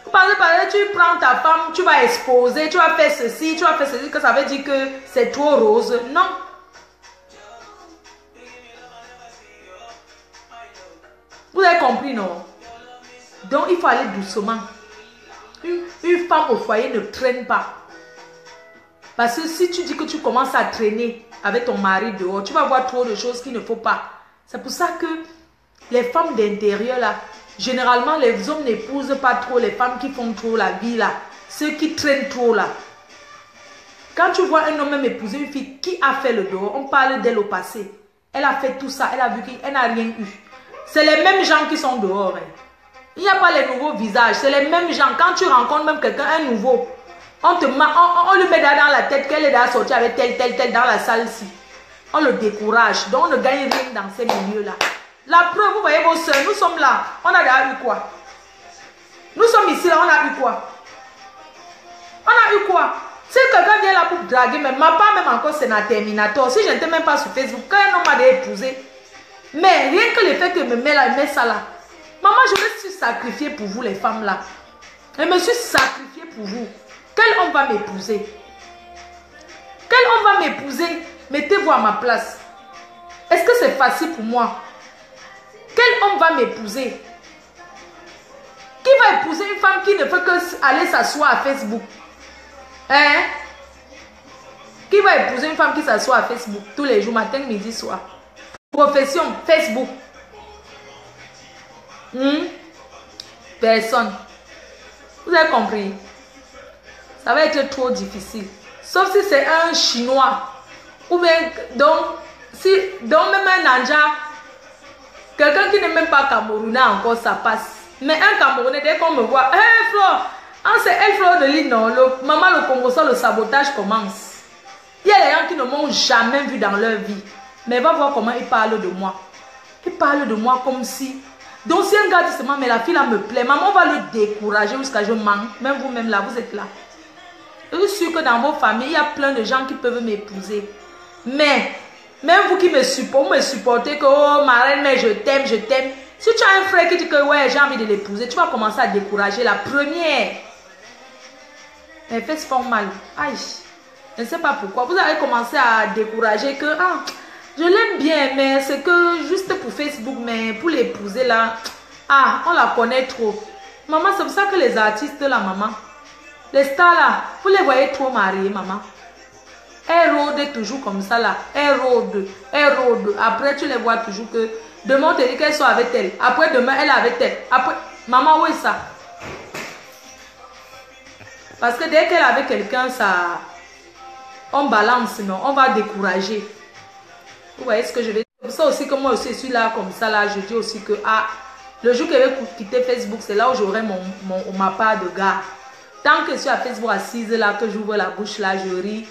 Vous parlez, tu prends ta femme, tu vas exposer, tu vas faire ceci, que ça veut dire que c'est trop rose. Non. Vous avez compris, non? Donc, il faut aller doucement. Une femme au foyer ne traîne pas. Parce que si tu dis que tu commences à traîner avec ton mari dehors, tu vas voir trop de choses qu'il ne faut pas. C'est pour ça que les femmes d'intérieur, là, généralement, les hommes n'épousent pas trop les femmes qui font trop la vie, là. Ceux qui traînent trop, là. Quand tu vois un homme même épouser une fille qui a fait le dehors, on parle d'elle au passé. Elle a fait tout ça, elle a vu qu'elle n'a rien eu. C'est les mêmes gens qui sont dehors. Hein. Il n'y a pas les nouveaux visages, c'est les mêmes gens. Quand tu rencontres même quelqu'un, un nouveau, on lui met dans la tête qu'elle est déjà sortie avec tel dans la salle-ci. On le décourage, donc on ne gagne rien dans ces milieux-là. La preuve, vous voyez vos soeurs, nous sommes là, on a déjà eu quoi? Nous sommes ici, là, on a eu quoi? On a eu quoi? Si quelqu'un vient là pour draguer, mais ma part même encore, c'est un terminator. Si je n'étais même pas sur Facebook, quand un homme m'a épousé, mais rien que le fait que me met là, il met ça là. Maman, je me suis sacrifiée pour vous, les femmes là. Je me suis sacrifiée pour vous. Quel homme va m'épouser? Quel homme va m'épouser? Mettez-vous à ma place. Est-ce que c'est facile pour moi? Quel homme va m'épouser? Qui va épouser une femme qui ne fait que aller s'asseoir à Facebook? Hein? Qui va épouser une femme qui s'assoit à Facebook tous les jours, matin, midi, soir? Profession, Facebook. Personne. Vous avez compris? Ça va être trop difficile. Sauf si c'est un Chinois. Ou bien, donc même un Nanja, quelqu'un qui n'est même pas Camerounais encore, ça passe. Mais un Camerounais, dès qu'on me voit, hé Flo, c'est elle Flo de l'île, non, maman le Congo, ça, le sabotage commence. Il y a des gens qui ne m'ont jamais vu dans leur vie. Mais va voir comment ils parlent de moi. Ils parlent de moi comme si... Donc si un gars dit seulement, mais la fille là me plaît, maman va le décourager jusqu'à je manque. Même vous-même là, vous êtes là. Je suis sûr que dans vos familles, il y a plein de gens qui peuvent m'épouser. Mais, même vous qui me supportez que, oh ma reine, mais je t'aime, je t'aime. Si tu as un frère qui dit que, ouais, j'ai envie de l'épouser, tu vas commencer à décourager la première. Les fesses font mal. Aïe, je ne sais pas pourquoi. Vous allez commencer à décourager que, ah, je l'aime bien, mais c'est que juste pour Facebook, mais pour l'épouser là, ah, on la connaît trop. Maman, c'est pour ça que les artistes là, maman, les stars là, vous les voyez trop mariés, maman. Elles rôdent toujours comme ça là. Elles rôdent. Après, tu les vois toujours que demain, on te dit qu'elles sont avec elle. Après, demain, elle est avec elle. Après, maman, où est ça? Parce que dès qu'elle est avec quelqu'un, ça, on balance, non? On va décourager. Vous voyez ce que je vais dire? C'est ça aussi que moi aussi, je suis là comme ça là. Je dis aussi que, ah, le jour que je vais quitter Facebook, c'est là où j'aurai ma part de gars. Tant que je suis à Facebook assise là, que j'ouvre la bouche là, je ris.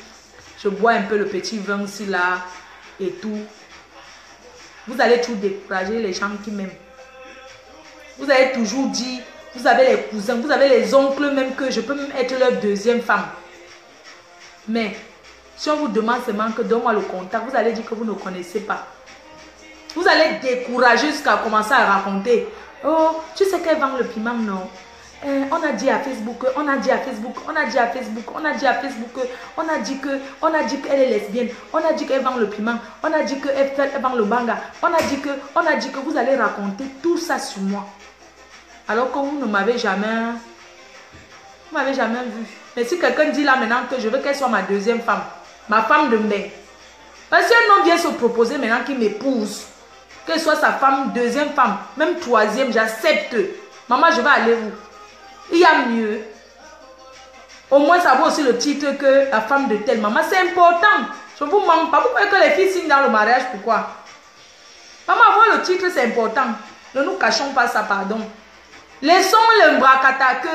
Je bois un peu le petit vin aussi là et tout. Vous allez toujours décourager les gens qui m'aiment. Vous allez toujours dire, vous avez les cousins, vous avez les oncles même que je peux même être leur deuxième femme. Mais si on vous demande seulement que donne-moi le contact, vous allez dire que vous ne connaissez pas. Vous allez décourager jusqu'à commencer à raconter. Oh, tu sais qu'elle vend le piment, non? On a dit à Facebook, on a dit à Facebook qu'elle est lesbienne, on a dit qu'elle vend le piment, on a dit qu'elle vend le banga, on a dit que vous allez raconter tout ça sur moi. Alors que vous ne m'avez jamais, vu. Mais si quelqu'un dit là maintenant que je veux qu'elle soit ma deuxième femme, ma femme de mère, parce qu'un homme vient se proposer maintenant qu'il m'épouse, qu'elle soit sa femme, deuxième femme, même troisième, j'accepte. Maman, je vais aller où? Il y a mieux. Au moins, ça vaut aussi le titre que la femme de telle maman. C'est important. Je ne vous manque pas. Vous croyez que les filles signent dans le mariage? Pourquoi? Maman, avoir le titre, c'est important. Ne nous cachons pas ça, pardon. Laissons le bracata que,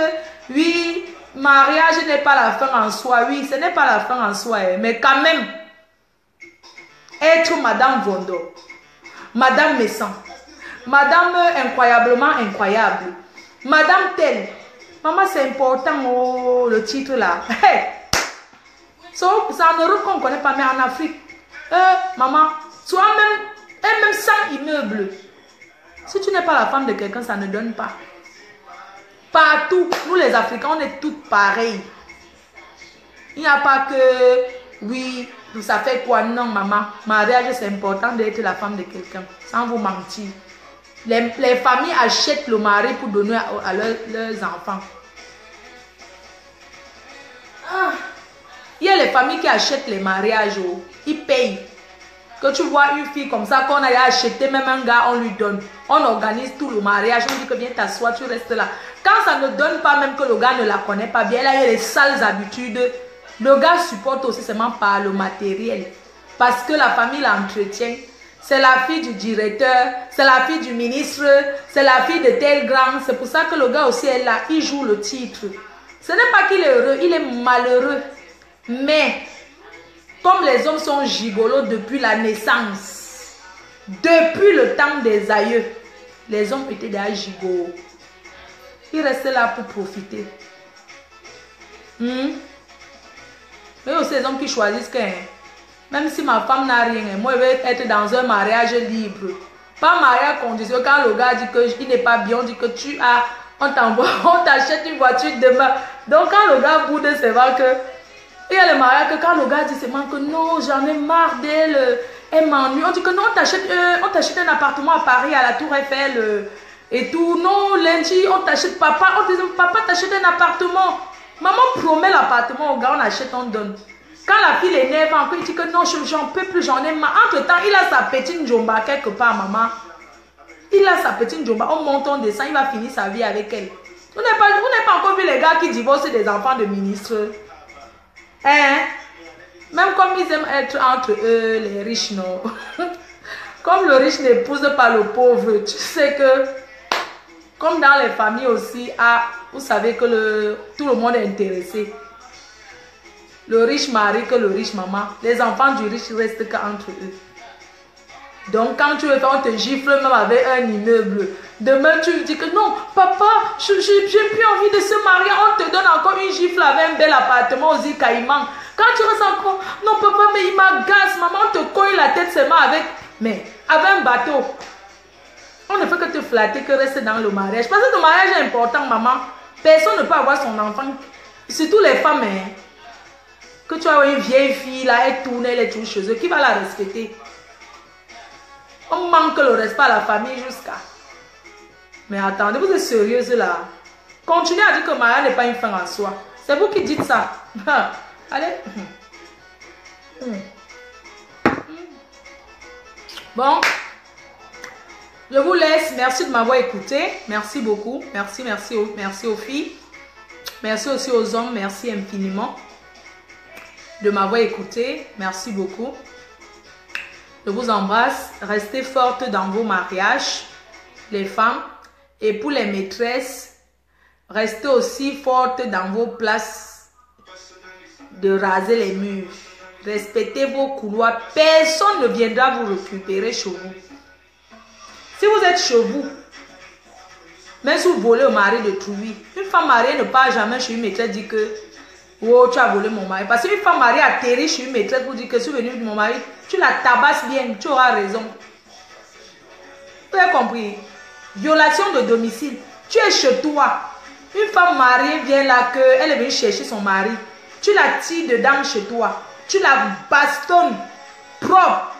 oui, mariage n'est pas la fin en soi. Oui, ce n'est pas la fin en soi. Mais quand même, être Madame Vondo, Madame Messan, Madame incroyablement incroyable. Madame telle. Maman, c'est important, oh, le titre là. Hey. So, c'est en Europe qu'on ne connaît pas, mais en Afrique. Maman, toi-même, et même sans immeuble. Si tu n'es pas la femme de quelqu'un, ça ne donne pas. Partout, nous les Africains, on est toutes pareilles. Il n'y a pas que, oui, ça fait quoi? Non, maman. Mariage, c'est important d'être la femme de quelqu'un. Sans vous mentir. Les familles achètent le mari pour donner à leurs enfants. Ah. Il y a les familles qui achètent les mariages. Oh. Ils payent. Que tu vois une fille comme ça, qu'on a acheté, même un gars, on lui donne. On organise tout le mariage. On dit que viens t'asseoir, tu restes là. Quand ça ne donne pas, même que le gars ne la connaît pas bien, là, il y a les sales habitudes. Le gars supporte aussi seulement par le matériel. Parce que la famille l'entretient. C'est la fille du directeur, c'est la fille du ministre, c'est la fille de tel grand. C'est pour ça que le gars aussi est là. Il joue le titre. Ce n'est pas qu'il est heureux, il est malheureux. Mais, comme les hommes sont gigolos depuis la naissance, depuis le temps des aïeux, les hommes étaient déjà gigolos. Ils restaient là pour profiter. Mais aussi les hommes qui choisissent que, même si ma femme n'a rien, moi je vais être dans un mariage libre. Pas mariage conditionnel. Quand le gars dit qu'il n'est pas bien, on dit que tu as, on t'envoie, on t'achète une voiture demain. Donc quand le gars boude, c'est vrai que il y a le mariage que quand le gars dit seulement que non, j'en ai marre d'elle, elle m'ennuie. On dit que non, on t'achète un appartement à Paris, à la Tour Eiffel et tout. Non, lundi, on t'achète papa. On dit papa t'achète un appartement. Maman promet l'appartement au gars, on achète, on donne. Quand la fille l'énerve encore, il dit que non, j'en peux plus, j'en ai marre. Entre temps, il a sa petite njomba quelque part, maman. Il a sa petite njomba, on monte, on descend, il va finir sa vie avec elle. Vous n'avez pas encore vu les gars qui divorcent des enfants de ministres. Hein? Même comme ils aiment être entre eux, les riches, non. Comme le riche n'épouse pas le pauvre, tu sais que, comme dans les familles aussi, vous savez que tout le monde est intéressé. Le riche mari que le riche maman. Les enfants du riche restent qu'entre eux. Donc quand tu veux faire, on te gifle même avec un immeuble. Demain tu dis que non, papa, j'ai plus envie de se marier. On te donne encore une gifle avec un bel appartement aux îles Caïmans. Quand tu restes encore, non papa, mais il m'agace. Maman, on te cogne la tête seulement avec un bateau. On ne fait que te flatter, que rester dans le mariage. Parce que le mariage est important, maman. Personne ne peut avoir son enfant. Surtout les femmes, hein. Que tu as une vieille fille là, elle tourne, elle est tout chez eux. Qui va la respecter? On manque le respect à la famille jusqu'à. Mais attendez, vous êtes sérieuse là? Continuez à dire que Maya n'est pas une fin en soi. C'est vous qui dites ça. Allez. Bon. Je vous laisse. Merci de m'avoir écouté. Merci beaucoup. Merci aux filles. Merci aussi aux hommes. Merci infiniment de m'avoir écouté. Merci beaucoup. Je vous embrasse. Restez fortes dans vos mariages, les femmes. Et pour les maîtresses, restez aussi fortes dans vos places de raser les murs. Respectez vos couloirs. Personne ne viendra vous récupérer chez vous. Si vous êtes chez vous, même si vous volez au mari de Trouy, une femme mariée ne part jamais chez une maîtresse dire que oh, tu as volé mon mari. Parce qu'une femme mariée atterrit chez une maîtresse pour dire que je suis venue de mon mari, tu la tabasses bien, tu auras raison. Vous avez compris? Violation de domicile. Tu es chez toi. Une femme mariée vient là, elle est venue chercher son mari. Tu la tires dedans chez toi. Tu la bastonnes propre.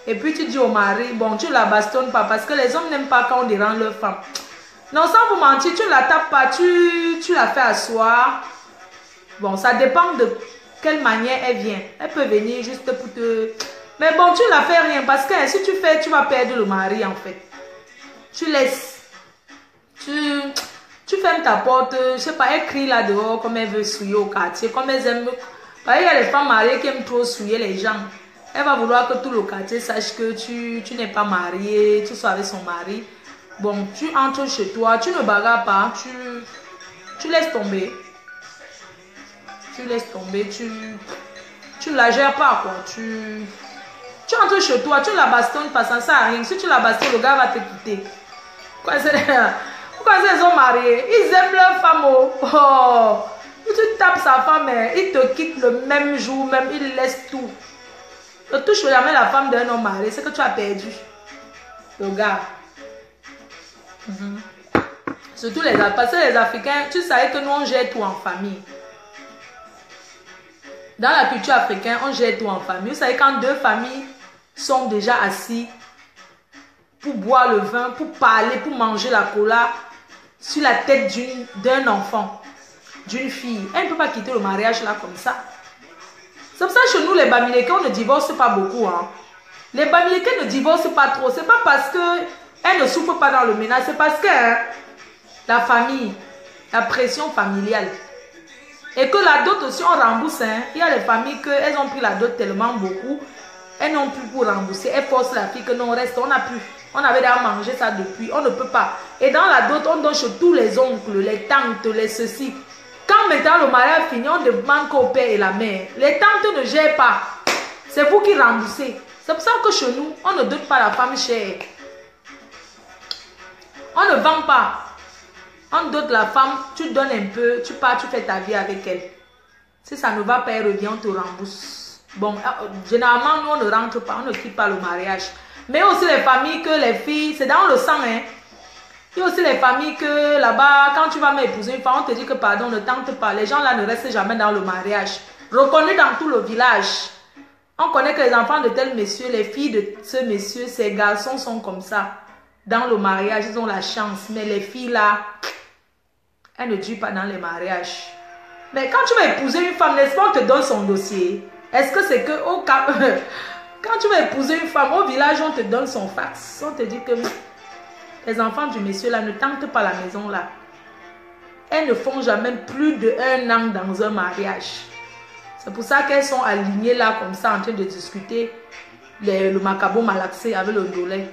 Et puis tu dis au mari, bon, tu la bastonnes pas parce que les hommes n'aiment pas quand on dérange leur femme. Non, sans vous mentir, tu ne la tapes pas, tu la fais asseoir. Bon, ça dépend de quelle manière elle vient. Elle peut venir juste pour te... Mais bon, tu ne la fais rien parce que si tu fais, tu vas perdre le mari en fait. Tu laisses. Tu fermes ta porte, je sais pas, elle crie là dehors comme elle veut souiller au quartier, comme elles aiment. Il y a les femmes mariées qui aiment trop souiller les gens. Elle va vouloir que tout le quartier sache que tu n'es pas marié, tu sois avec son mari. Bon, tu entres chez toi, tu ne bagarres pas, tu laisses tomber. Tu laisses tomber, tu ne la gères pas quoi. Tu entres chez toi, tu la bastonnes pas, ça ne sert à rien. Si tu la bastonnes, le gars va te quitter. Pourquoi ils sont mariés? Ils aiment leur femme. Oh. Tu tapes sa femme, il te quitte le même jour, même il laisse tout. Ne touche jamais la femme d'un homme marié, c'est que tu as perdu. Le gars. Surtout parce que les Africains, tu savais que nous on gère tout en famille. Dans la culture africaine, on gère tout en famille. Vous savez, quand deux familles sont déjà assis pour boire le vin, pour parler, pour manger la cola sur la tête d'un enfant, d'une fille, elle ne peut pas quitter le mariage là comme ça. C'est pour ça que chez nous, les Bamilekins, on ne divorce pas beaucoup. Hein. Les Bamilekins ne divorcent pas trop. C'est pas parce qu'elles ne souffrent pas dans le ménage, c'est parce que la famille, la pression familiale. Et que la dot aussi, on rembourse. Hein. Il y a des familles qu'elles ont pris la dot tellement beaucoup, elles n'ont plus pour rembourser. Elles forcent la fille que non, reste, on n'a plus. On avait déjà mangé ça depuis, on ne peut pas. Et dans la dot, on donne chez tous les oncles, les tantes, les ceci. Quand maintenant le mariage finit, on demande qu'au père et la mère. Les tantes ne gèrent pas. C'est vous qui remboursez. C'est pour ça que chez nous, on ne donne pas la femme chère. On ne vend pas. On donne la femme, tu donnes un peu, tu pars, tu fais ta vie avec elle. Si ça ne va pas, elle revient, on te rembourse. Bon, généralement, nous, on ne rentre pas, on ne quitte pas le mariage. Mais aussi les familles que les filles, c'est dans le sang, hein. Il y a aussi les familles que là-bas, quand tu vas m'épouser une femme, on te dit que pardon, ne tente pas. Les gens là ne restent jamais dans le mariage. Reconnu dans tout le village. On connaît que les enfants de tel monsieur, les filles de ce monsieur, ces garçons sont comme ça. Dans le mariage, ils ont la chance. Mais les filles là, elles ne durent pas dans les mariages. Mais quand tu vas épouser une femme, n'est-ce pas, on te donne son dossier. Est-ce que c'est que au cas... Quand tu vas épouser une femme, au village, on te donne son fax. On te dit que... Les enfants du monsieur là ne tentent pas la maison là. Elles ne font jamais plus d'1 an dans un mariage. C'est pour ça qu'elles sont alignées là comme ça en train de discuter le macabo malaxé avec le dolé.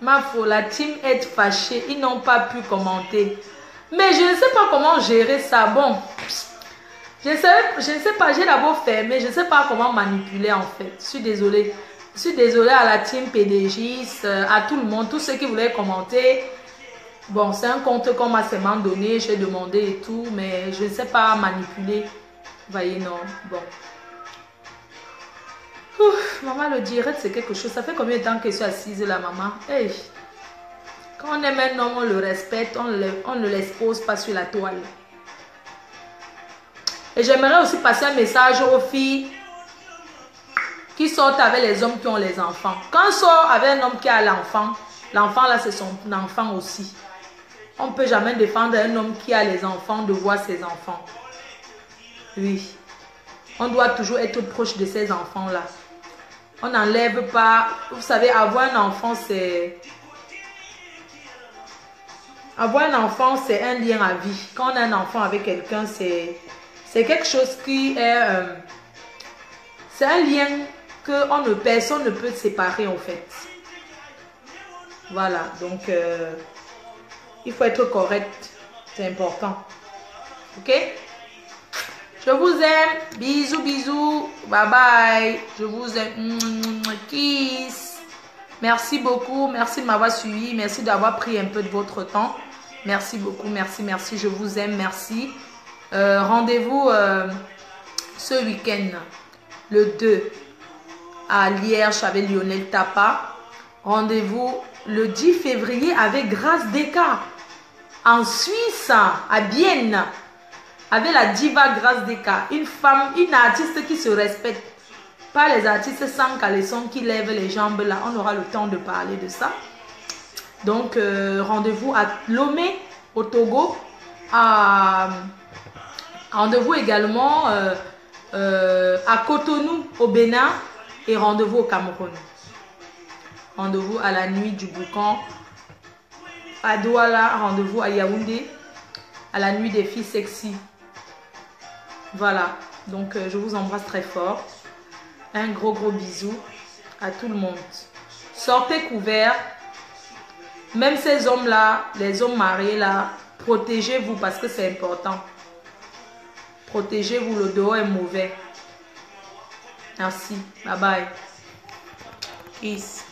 Ma foi, la team est fâchée. Ils n'ont pas pu commenter. Mais je ne sais pas comment gérer ça. Bon, je ne sais pas, j'ai d'abord fait, mais je ne sais pas comment manipuler en fait. Je suis désolée. Je suis désolée à la team PDGiste, à tout le monde, tous ceux qui voulaient commenter. Bon, c'est un compte qu'on m'a seulement donné, j'ai demandé et tout, mais je ne sais pas manipuler. Vous voyez, non, bon. Ouf, maman, le direct, c'est quelque chose. Ça fait combien de temps que je suis assise là, maman? Hey. Quand on aime un homme, on le respecte, on ne l'expose pas sur la toile. Et j'aimerais aussi passer un message aux filles qui sortent avec les hommes qui ont les enfants. Quand on sort avec un homme qui a l'enfant, l'enfant là c'est son enfant aussi. On ne peut jamais défendre un homme qui a les enfants de voir ses enfants. Oui. On doit toujours être proche de ses enfants là. On n'enlève pas... Vous savez, avoir un enfant c'est... Avoir un enfant c'est un lien à vie. Quand on a un enfant avec quelqu'un, c'est quelque chose qui est... c'est un lien que personne ne peut séparer en fait. Voilà, donc il faut être correct, c'est important. Ok? Je vous aime, bisous, bisous, bye bye, je vous aime, kiss. Merci beaucoup, merci de m'avoir suivi, merci d'avoir pris un peu de votre temps. Merci beaucoup, merci, merci, je vous aime, merci. Rendez-vous ce week-end, le 2. À Liège avec Lionel Tapa. Rendez-vous le 10 février avec Grâce Desca. En Suisse, à Bienne. Avec la diva Grâce Desca. Une femme, une artiste qui se respecte. Pas les artistes sans caleçon qui lèvent les jambes là. On aura le temps de parler de ça. Donc, rendez-vous à Lomé, au Togo. Rendez-vous également à Cotonou, au Bénin. Et rendez-vous au Cameroun. Rendez-vous à la nuit du Boucan. À Douala, rendez-vous à Yaoundé. À la nuit des filles sexy. Voilà. Donc, je vous embrasse très fort. Un gros bisou à tout le monde. Sortez couverts. Même ces hommes-là, les hommes mariés là, protégez-vous parce que c'est important. Protégez-vous, le dehors est mauvais. Merci. Bye bye. Peace.